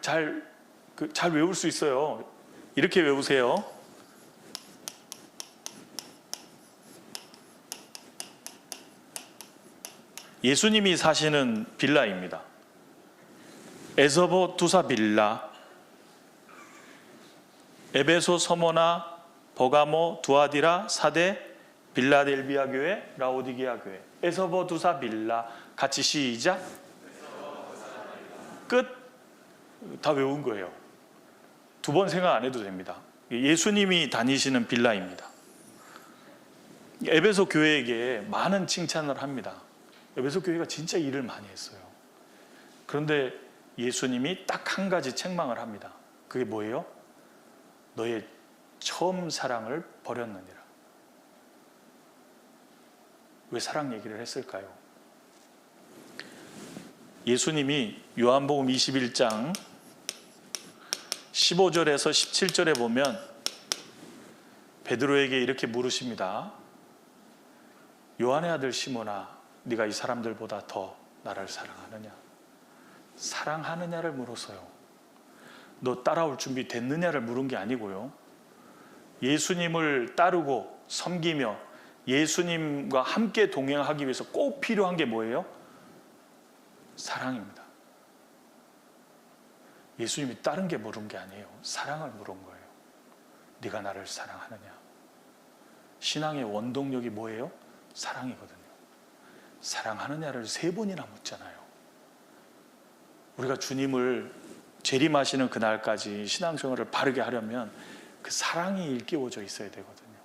잘 외울 수 있어요. 이렇게 외우세요. 예수님이 사시는 빌라입니다. 에서버 두사 빌라, 에베소, 서모나, 버가모, 두아디라, 사대, 빌라델비아 교회, 라오디게아 교회. 에서버 두사 빌라. 같이 시작. 끝. 다 외운 거예요. 두 번 생각 안 해도 됩니다. 예수님이 다니시는 빌라입니다. 에베소 교회에게 많은 칭찬을 합니다. 에베소 교회가 진짜 일을 많이 했어요. 그런데 예수님이 딱 한 가지 책망을 합니다. 그게 뭐예요? 너의 처음 사랑을 버렸느니라. 왜 사랑 얘기를 했을까요? 예수님이 요한복음 21장 15절에서 17절에 보면 베드로에게 이렇게 물으십니다. 요한의 아들 시몬아, 네가 이 사람들보다 더 나를 사랑하느냐? 사랑하느냐를 물었어요. 너 따라올 준비 됐느냐를 물은 게 아니고요. 예수님을 따르고 섬기며 예수님과 함께 동행하기 위해서 꼭 필요한 게 뭐예요? 사랑입니다. 예수님이 다른 게 물은 게 아니에요. 사랑을 물은 거예요. 네가 나를 사랑하느냐? 신앙의 원동력이 뭐예요? 사랑이거든요. 사랑하느냐를 3번이나 묻잖아요. 우리가 주님을 재림하시는 그날까지 신앙생활을 바르게 하려면 그 사랑이 일깨워져 있어야 되거든요.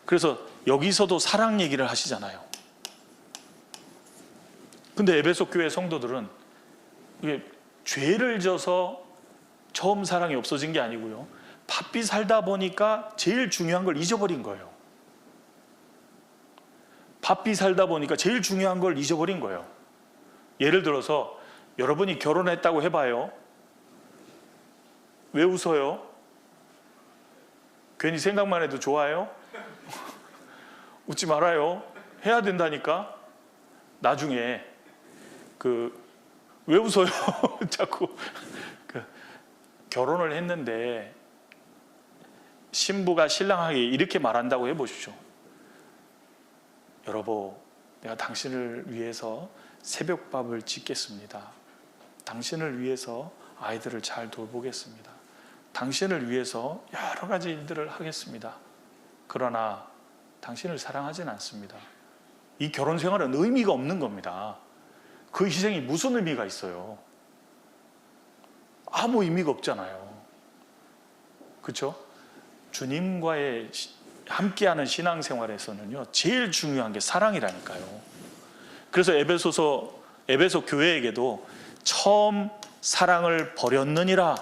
그래서 여기서도 사랑 얘기를 하시잖아요. 근데 에베소 교회 성도들은 이게 죄를 져서 처음 사랑이 없어진 게 아니고요, 바삐 살다 보니까 제일 중요한 걸 잊어버린 거예요. 바삐 살다 보니까 제일 중요한 걸 잊어버린 거예요. 예를 들어서 여러분이 결혼했다고 해봐요. 왜 웃어요? 괜히 생각만 해도 좋아요? 웃지 말아요. 해야 된다니까. 나중에 왜 웃어요? 자꾸 결혼을 했는데 신부가 신랑에게 이렇게 말한다고 해보십시오. 여러분, 내가 당신을 위해서 새벽밥을 짓겠습니다. 당신을 위해서 아이들을 잘 돌보겠습니다. 당신을 위해서 여러 가지 일들을 하겠습니다. 그러나 당신을 사랑하진 않습니다. 이 결혼 생활은 의미가 없는 겁니다. 그 희생이 무슨 의미가 있어요? 아무 의미가 없잖아요. 그렇죠? 주님과의 함께하는 신앙생활에서는요, 제일 중요한 게 사랑이라니까요. 그래서 에베소 교회에게도 처음 사랑을 버렸느니라,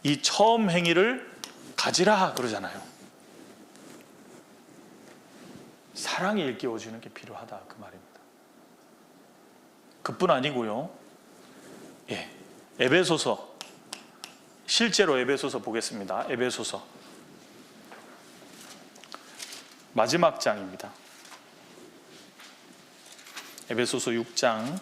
이 처음 행위를 가지라 그러잖아요. 사랑이 일깨워지는 게 필요하다, 그 말입니다. 그뿐 아니고요, 에베소서 실제로 에베소서 보겠습니다. 에베소서 마지막 장입니다. 에베소서 6장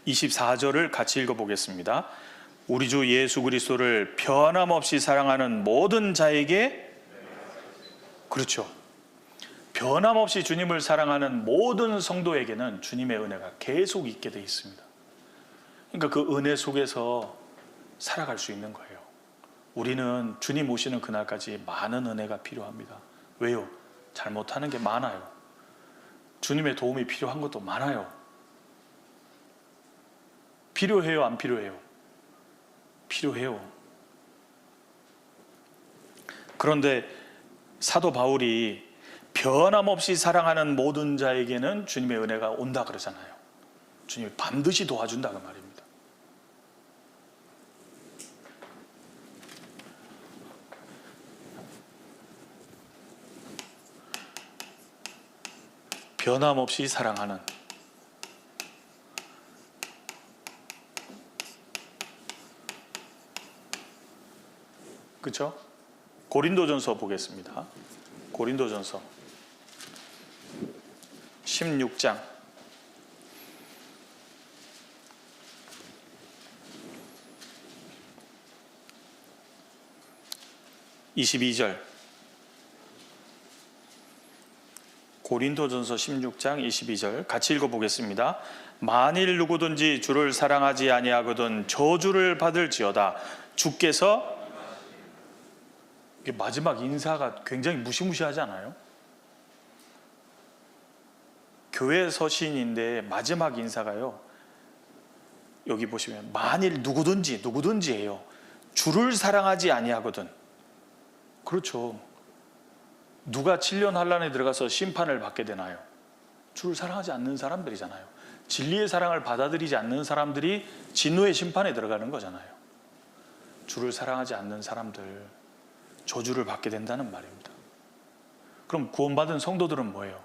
24절을 같이 읽어보겠습니다. 우리 주 예수 그리스도를 변함없이 사랑하는 모든 자에게, 그렇죠, 변함없이 주님을 사랑하는 모든 성도에게는 주님의 은혜가 계속 있게 되어 있습니다. 그러니까 그 은혜 속에서 살아갈 수 있는 거예요. 우리는 주님 오시는 그날까지 많은 은혜가 필요합니다. 왜요? 잘못하는 게 많아요. 주님의 도움이 필요한 것도 많아요. 필요해요? 안 필요해요? 필요해요. 그런데 사도 바울이 변함없이 사랑하는 모든 자에게는 주님의 은혜가 온다 그러잖아요. 주님이 반드시 도와준다고 말입니다. 변함없이 사랑하는, 그렇죠? 고린도전서 보겠습니다. 고린도전서 16장 22절, 고린도전서 16장 22절 같이 읽어보겠습니다. 만일 누구든지 주를 사랑하지 아니하거든 저주를 받을지어다. 주께서, 마지막 인사가 굉장히 무시무시하지 않아요? 교회 서신인데 마지막 인사가요, 여기 보시면 만일 누구든지예요. 주를 사랑하지 아니하거든. 그렇죠. 누가 7년 환란에 들어가서 심판을 받게 되나요? 주를 사랑하지 않는 사람들이잖아요. 진리의 사랑을 받아들이지 않는 사람들이 진노의 심판에 들어가는 거잖아요. 주를 사랑하지 않는 사람들, 저주를 받게 된다는 말입니다. 그럼 구원받은 성도들은 뭐예요?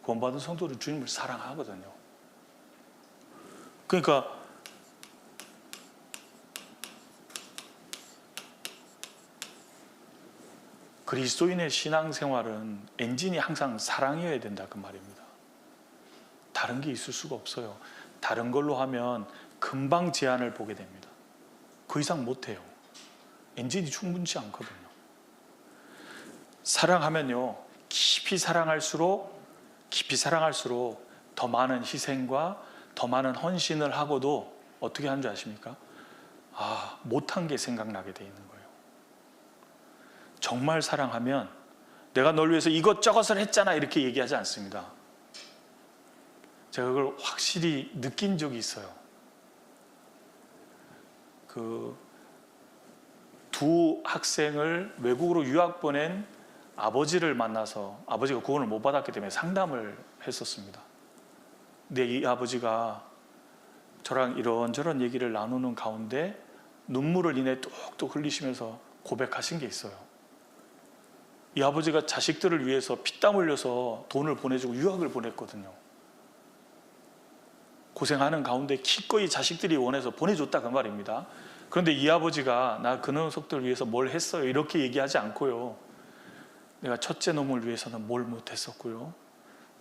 구원받은 성도들은 주님을 사랑하거든요. 그러니까 그리스도인의 신앙생활은 엔진이 항상 사랑이어야 된다 그 말입니다. 다른 게 있을 수가 없어요. 다른 걸로 하면 금방 제한을 보게 됩니다. 그 이상 못해요. 엔진이 충분치 않거든요. 사랑하면요, 깊이 사랑할수록 더 많은 희생과 더 많은 헌신을 하고도 어떻게 하는 줄 아십니까? 못한 게 생각나게 돼 있는 거예요. 정말 사랑하면 내가 널 위해서 이것저것을 했잖아 이렇게 얘기하지 않습니다. 제가 그걸 확실히 느낀 적이 있어요. 두 학생을 외국으로 유학 보낸 아버지를 만나서 아버지가 구원을 못 받았기 때문에 상담을 했었습니다. 근데 이 아버지가 저랑 이런저런 얘기를 나누는 가운데 눈물을 인해 뚝뚝 흘리시면서 고백하신 게 있어요. 이 아버지가 자식들을 위해서 피땀 흘려서 돈을 보내주고 유학을 보냈거든요. 고생하는 가운데 기꺼이 자식들이 원해서 보내줬다 그 말입니다. 그런데 이 아버지가 나 그 녀석들을 위해서 뭘 했어요 이렇게 얘기하지 않고요, 내가 첫째 놈을 위해서는 뭘 못했었고요,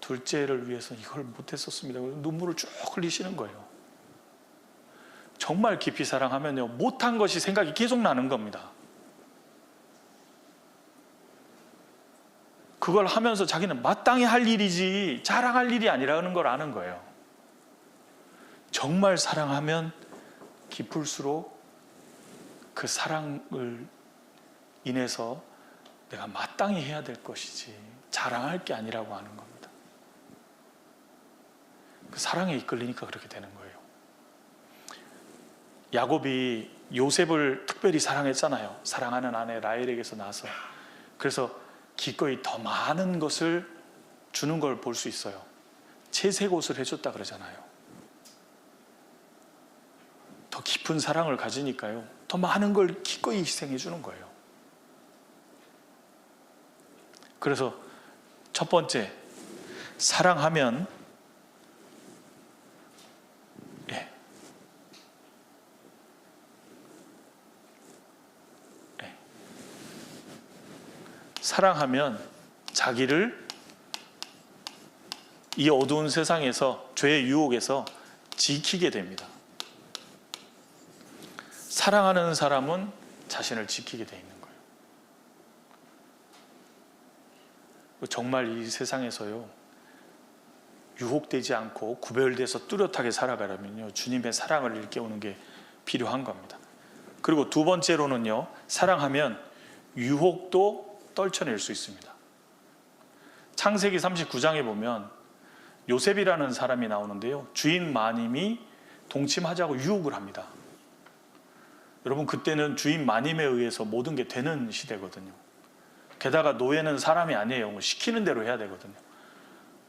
둘째를 위해서는 이걸 못했었습니다. 눈물을 쭉 흘리시는 거예요. 정말 깊이 사랑하면요, 못한 것이 생각이 계속 나는 겁니다. 그걸 하면서 자기는 마땅히 할 일이지 자랑할 일이 아니라는 걸 아는 거예요. 정말 사랑하면 깊을수록 그 사랑을 인해서 내가 마땅히 해야 될 것이지 자랑할 게 아니라고 하는 겁니다. 그 사랑에 이끌리니까 그렇게 되는 거예요. 야곱이 요셉을 특별히 사랑했잖아요. 사랑하는 아내 라헬에게서 나서. 그래서 기꺼이 더 많은 것을 주는 걸 볼 수 있어요. 채색 옷을 해줬다 그러잖아요. 더 깊은 사랑을 가지니까요, 더 많은 걸 기꺼이 희생해 주는 거예요. 그래서 첫 번째, 사랑하면 사랑하면 자기를 이 어두운 세상에서 죄의 유혹에서 지키게 됩니다. 사랑하는 사람은 자신을 지키게 돼 있는 거예요. 정말 이 세상에서요, 유혹되지 않고 구별돼서 뚜렷하게 살아가려면요, 주님의 사랑을 일깨우는 게 필요한 겁니다. 그리고 두 번째로는요, 사랑하면 유혹도 떨쳐낼 수 있습니다. 창세기 39장에 보면 요셉이라는 사람이 나오는데요, 주인 마님이 동침하자고 유혹을 합니다. 여러분, 그때는 주인 마님에 의해서 모든 게 되는 시대거든요. 게다가 노예는 사람이 아니에요. 시키는 대로 해야 되거든요.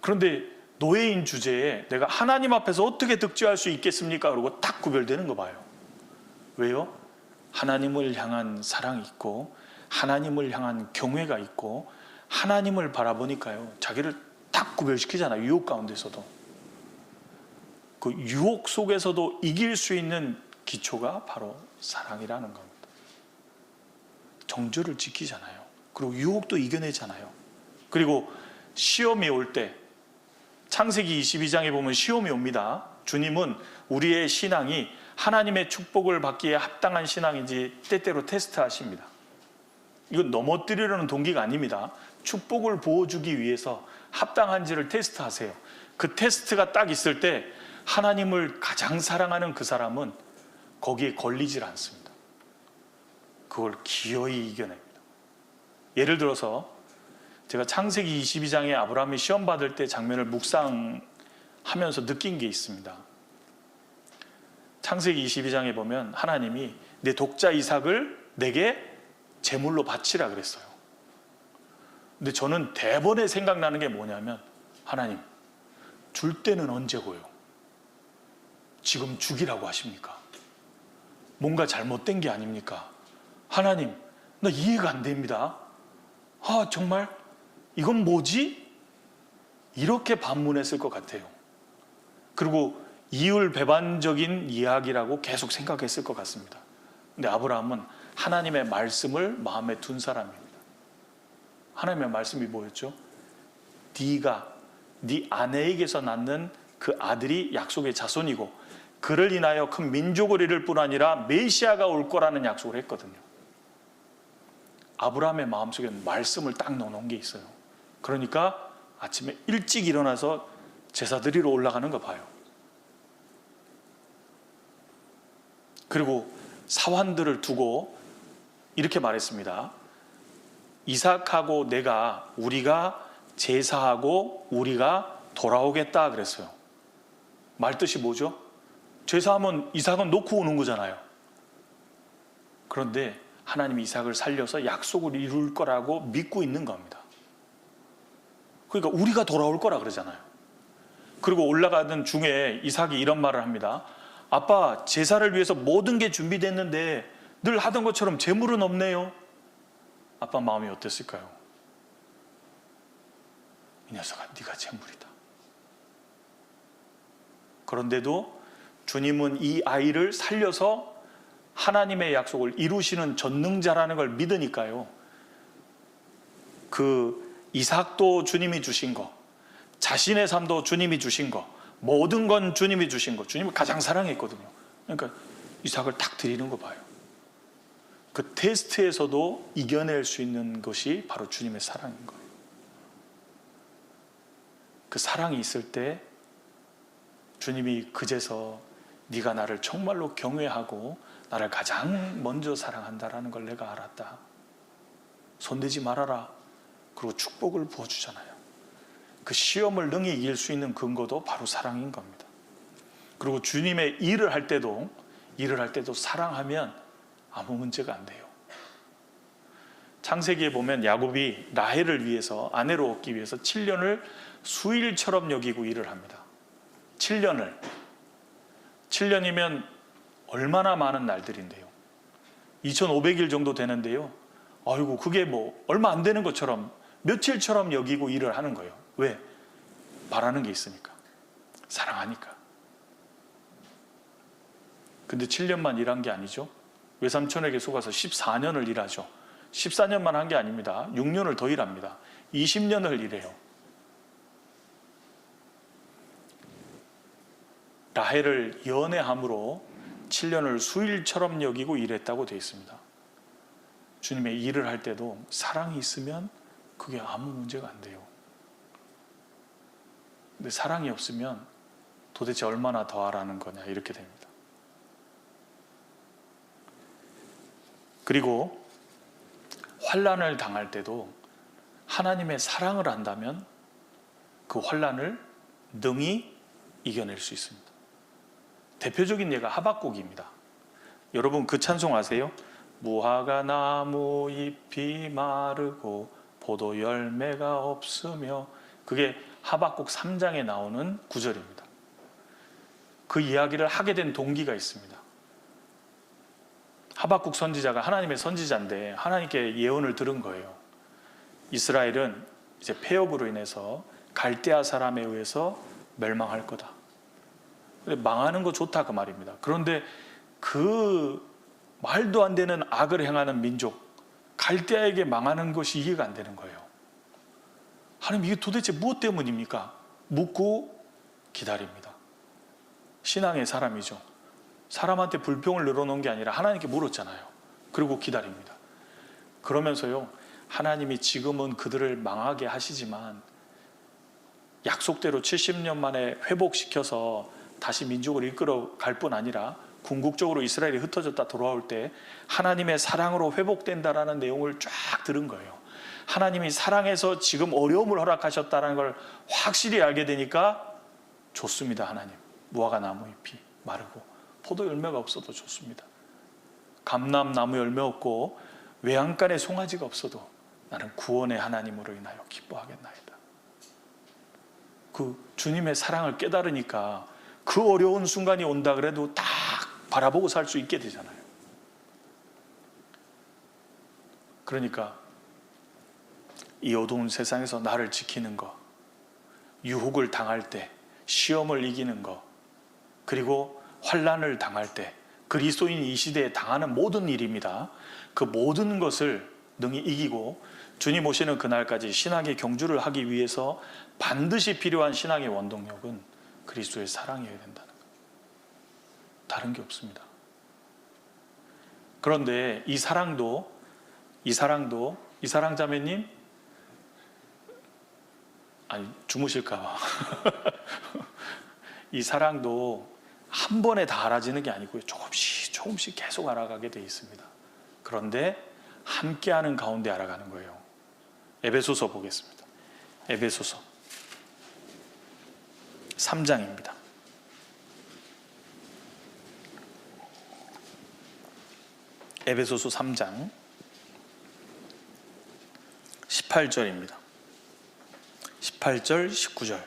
그런데 노예인 주제에 내가 하나님 앞에서 어떻게 득죄할 수 있겠습니까? 그러고 딱 구별되는 거 봐요. 왜요? 하나님을 향한 사랑이 있고 하나님을 향한 경외가 있고 하나님을 바라보니까요, 자기를 딱 구별시키잖아요. 유혹 가운데서도. 그 유혹 속에서도 이길 수 있는 기초가 바로 사랑이라는 겁니다. 정죄를 지키잖아요. 그리고 유혹도 이겨내잖아요. 그리고 시험이 올 때, 창세기 22장에 보면 시험이 옵니다. 주님은 우리의 신앙이 하나님의 축복을 받기에 합당한 신앙인지 때때로 테스트하십니다. 이건 넘어뜨리려는 동기가 아닙니다. 축복을 부어주기 위해서 합당한지를 테스트하세요. 그 테스트가 딱 있을 때 하나님을 가장 사랑하는 그 사람은 거기에 걸리질 않습니다. 그걸 기어이 이겨냅니다. 예를 들어서 제가 창세기 22장에 아브라함이 시험 받을 때 장면을 묵상하면서 느낀 게 있습니다. 창세기 22장에 보면 하나님이 내 독자 이삭을 내게 제물로 바치라 그랬어요. 근데 저는 대번에 생각나는 게 뭐냐면, 하나님, 줄 때는 언제고요? 지금 죽이라고 하십니까? 뭔가 잘못된 게 아닙니까? 하나님, 나 이해가 안 됩니다. 정말? 이건 뭐지? 이렇게 반문했을 것 같아요. 그리고 이율배반적인 이야기라고 계속 생각했을 것 같습니다. 근데 아브라함은 하나님의 말씀을 마음에 둔 사람입니다. 하나님의 말씀이 뭐였죠? 네가 네 아내에게서 낳는 그 아들이 약속의 자손이고 그를 인하여 큰 민족을 이룰 뿐 아니라 메시아가 올 거라는 약속을 했거든요. 아브라함의 마음속에는 말씀을 딱 넣어놓은 게 있어요. 그러니까 아침에 일찍 일어나서 제사 드리러 올라가는 거 봐요. 그리고 사환들을 두고 이렇게 말했습니다. 이삭하고 우리가 제사하고 우리가 돌아오겠다 그랬어요. 말뜻이 뭐죠? 제사하면 이삭은 놓고 오는 거잖아요. 그런데 하나님이 이삭을 살려서 약속을 이룰 거라고 믿고 있는 겁니다. 그러니까 우리가 돌아올 거라 그러잖아요. 그리고 올라가던 중에 이삭이 이런 말을 합니다. 아빠, 제사를 위해서 모든 게 준비됐는데 늘 하던 것처럼 재물은 없네요. 아빠 마음이 어땠을까요? 이 녀석아, 네가 재물이다. 그런데도 주님은 이 아이를 살려서 하나님의 약속을 이루시는 전능자라는 걸 믿으니까요, 그 이삭도 주님이 주신 거, 자신의 삶도 주님이 주신 거, 모든 건 주님이 주신 거, 주님을 가장 사랑했거든요. 그러니까 이삭을 탁 드리는 거 봐요. 그 테스트에서도 이겨낼 수 있는 것이 바로 주님의 사랑인 거예요. 그 사랑이 있을 때 주님이 그제서 네가 나를 정말로 경외하고 나를 가장 먼저 사랑한다라는 걸 내가 알았다. 손대지 말아라. 그리고 축복을 부어주잖아요. 그 시험을 능히 이길 수 있는 근거도 바로 사랑인 겁니다. 그리고 주님의 일을 할 때도 사랑하면 아무 문제가 안 돼요. 창세기에 보면 야곱이 라헬을 위해서, 아내로 얻기 위해서 7년을 수일처럼 여기고 일을 합니다. 7년이면 얼마나 많은 날들인데요. 2500일 정도 되는데요. 아이고, 그게 뭐 얼마 안 되는 것처럼, 며칠처럼 여기고 일을 하는 거예요. 왜? 바라는 게 있으니까, 사랑하니까. 근데 7년만 일한 게 아니죠. 외삼촌에게 속아서 14년을 일하죠. 14년만 한 게 아닙니다. 6년을 더 일합니다. 20년을 일해요. 라헬을 연애함으로 7년을 수일처럼 여기고 일했다고 되어 있습니다. 주님의 일을 할 때도 사랑이 있으면 그게 아무 문제가 안 돼요. 근데 사랑이 없으면 도대체 얼마나 더 하라는 거냐 이렇게 됩니다. 그리고 환난을 당할 때도 하나님의 사랑을 안다면 그 환난을 능히 이겨낼 수 있습니다. 대표적인 예가 하박국입니다. 여러분 그 찬송 아세요? 무화과 나무 잎이 마르고 포도 열매가 없으며, 그게 하박국 3장에 나오는 구절입니다. 그 이야기를 하게 된 동기가 있습니다. 하박국 선지자가 하나님의 선지자인데 하나님께 예언을 들은 거예요. 이스라엘은 이제 폐역으로 인해서 갈대아 사람에 의해서 멸망할 거다. 근데 망하는 거 좋다 그 말입니다. 그런데 그 말도 안 되는 악을 행하는 민족 갈대아에게 망하는 것이 이해가 안 되는 거예요. 하나님 이게 도대체 무엇 때문입니까? 묻고 기다립니다. 신앙의 사람이죠. 사람한테 불평을 늘어놓은 게 아니라 하나님께 물었잖아요. 그리고 기다립니다. 그러면서요, 하나님이 지금은 그들을 망하게 하시지만 약속대로 70년 만에 회복시켜서 다시 민족을 이끌어 갈 뿐 아니라 궁극적으로 이스라엘이 흩어졌다 돌아올 때 하나님의 사랑으로 회복된다라는 내용을 쫙 들은 거예요. 하나님이 사랑해서 지금 어려움을 허락하셨다는 걸 확실히 알게 되니까 좋습니다. 하나님, 무화과 나무 잎이 마르고 포도 열매가 없어도 좋습니다. 감람나무 열매 없고 외양간에 송아지가 없어도 나는 구원의 하나님으로 인하여 기뻐하겠나이다. 그 주님의 사랑을 깨달으니까 그 어려운 순간이 온다 그래도 딱 바라보고 살 수 있게 되잖아요. 그러니까 이 어두운 세상에서 나를 지키는 것, 유혹을 당할 때 시험을 이기는 것, 그리고 환난을 당할 때 그리스도인이 이 시대에 당하는 모든 일입니다. 그 모든 것을 능히 이기고 주님 오시는 그날까지 신앙의 경주를 하기 위해서 반드시 필요한 신앙의 원동력은 그리스도의 사랑이어야 된다는 것. 다른 게 없습니다. 그런데 이 사랑 자매님, 아니 주무실까봐 이 사랑도 한 번에 다 알아지는 게 아니고요, 조금씩 계속 알아가게 돼 있습니다. 그런데 함께하는 가운데 알아가는 거예요. 에베소서 보겠습니다. 에베소서 3장입니다. 에베소서 3장 18절입니다. 18절, 19절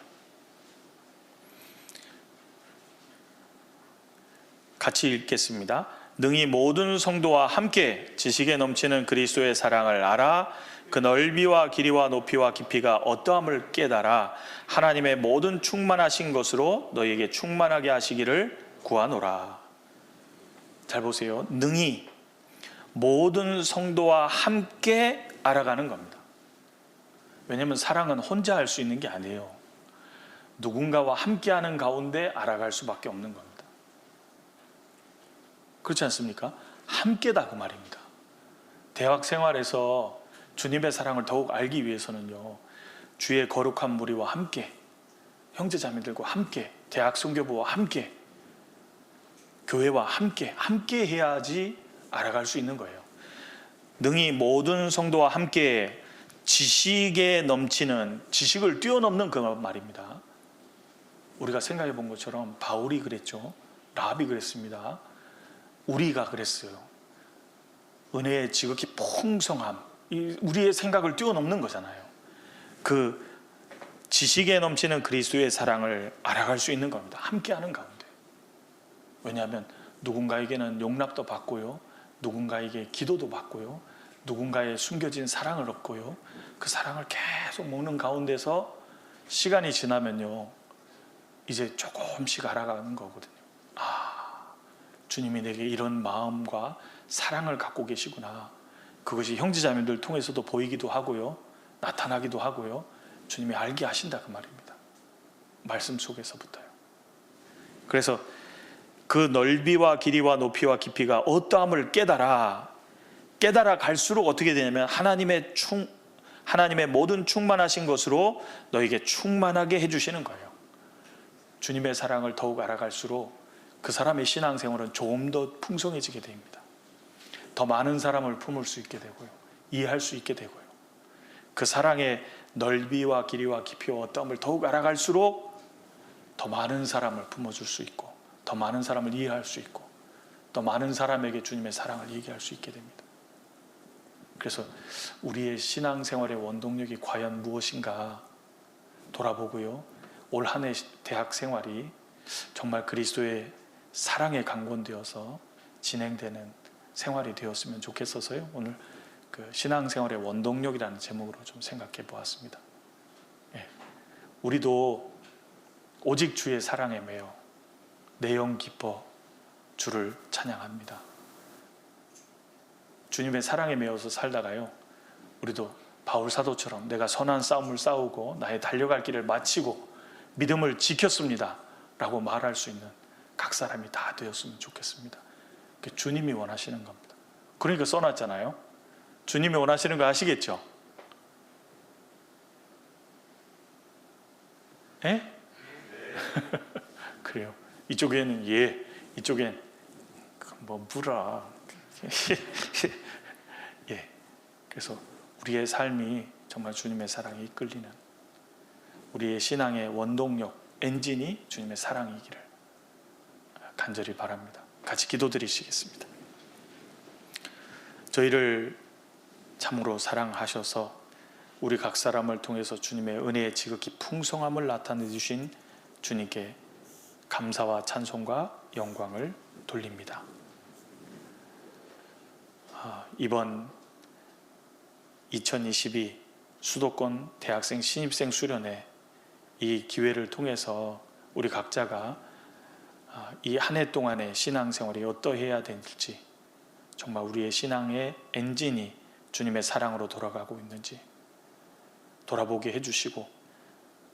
같이 읽겠습니다. 능히 모든 성도와 함께 지식에 넘치는 그리스도의 사랑을 알아 그 넓이와 길이와 높이와 깊이가 어떠함을 깨달아 하나님의 모든 충만하신 것으로 너희에게 충만하게 하시기를 구하노라. 잘 보세요. 능히 모든 성도와 함께 알아가는 겁니다. 왜냐하면 사랑은 혼자 할 수 있는 게 아니에요. 누군가와 함께하는 가운데 알아갈 수밖에 없는 겁니다. 그렇지 않습니까? 함께다 그 말입니다. 대학 생활에서 주님의 사랑을 더욱 알기 위해서는요, 주의 거룩한 무리와 함께, 형제자매들과 함께, 대학 선교부와 함께, 교회와 함께 해야지 알아갈 수 있는 거예요. 능히 모든 성도와 함께 지식에 넘치는, 지식을 뛰어넘는 그 말입니다. 우리가 생각해 본 것처럼 바울이 그랬죠. 라합이 그랬습니다. 우리가 그랬어요. 은혜의 지극히 풍성함, 우리의 생각을 뛰어넘는 거잖아요. 그 지식에 넘치는 그리스도의 사랑을 알아갈 수 있는 겁니다. 함께하는 가운데. 왜냐하면 누군가에게는 용납도 받고요, 누군가에게 기도도 받고요, 누군가의 숨겨진 사랑을 얻고요, 그 사랑을 계속 먹는 가운데서 시간이 지나면요, 이제 조금씩 알아가는 거거든요. 주님이 내게 이런 마음과 사랑을 갖고 계시구나. 그것이 형제자매들 통해서도 보이기도 하고요, 나타나기도 하고요, 주님이 알게 하신다, 그 말입니다. 말씀 속에서부터요. 그래서 그 넓이와 길이와 높이와 깊이가 어떠함을 깨달아 갈수록 어떻게 되냐면 하나님의 모든 충만하신 것으로 너에게 충만하게 해주시는 거예요. 주님의 사랑을 더욱 알아갈수록 그 사람의 신앙생활은 좀 더 풍성해지게 됩니다. 더 많은 사람을 품을 수 있게 되고요, 이해할 수 있게 되고요, 그 사랑의 넓이와 길이와 깊이와 어떠함을 더욱 알아갈수록 더 많은 사람을 품어줄 수 있고, 더 많은 사람을 이해할 수 있고, 더 많은 사람에게 주님의 사랑을 얘기할 수 있게 됩니다. 그래서 우리의 신앙생활의 원동력이 과연 무엇인가 돌아보고요, 올 한 해 대학 생활이 정말 그리스도의 사랑에 강권되어서 진행되는 생활이 되었으면 좋겠어서요, 오늘 그 신앙생활의 원동력이라는 제목으로 좀 생각해 보았습니다. 우리도 오직 주의 사랑에 매여 내 영 기뻐 주를 찬양합니다. 주님의 사랑에 매여서 살다가요, 우리도 바울 사도처럼 내가 선한 싸움을 싸우고 나의 달려갈 길을 마치고 믿음을 지켰습니다 라고 말할 수 있는 각 사람이 다 되었으면 좋겠습니다. 그게 주님이 원하시는 겁니다. 그러니까 써놨잖아요. 주님이 원하시는 거 아시겠죠? 예? 그래요. 이쪽에는 예, 이쪽엔 뭐 물어. 예. 그래서 우리의 삶이 정말 주님의 사랑에 이끌리는, 우리의 신앙의 원동력, 엔진이 주님의 사랑이기를 간절히 바랍니다. 같이 기도드리시겠습니다. 저희를 참으로 사랑하셔서 우리 각 사람을 통해서 주님의 은혜의 지극히 풍성함을 나타내 주신 주님께 감사와 찬송과 영광을 돌립니다. 이번 2022 수도권 대학생 신입생 수련회, 이 기회를 통해서 우리 각자가 이 한 해 동안의 신앙생활이 어떠해야 될지, 정말 우리의 신앙의 엔진이 주님의 사랑으로 돌아가고 있는지 돌아보게 해주시고,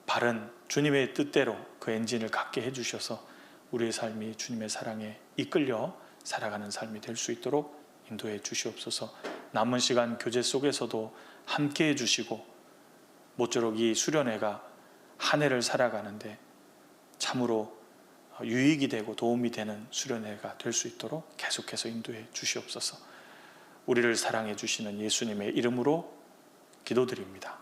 바른 주님의 뜻대로 그 엔진을 갖게 해주셔서 우리의 삶이 주님의 사랑에 이끌려 살아가는 삶이 될 수 있도록 인도해 주시옵소서. 남은 시간 교제 속에서도 함께 해주시고, 모쪼록 이 수련회가 한 해를 살아가는데 참으로 유익이 되고 도움이 되는 수련회가 될 수 있도록 계속해서 인도해 주시옵소서. 우리를 사랑해 주시는 예수님의 이름으로 기도드립니다.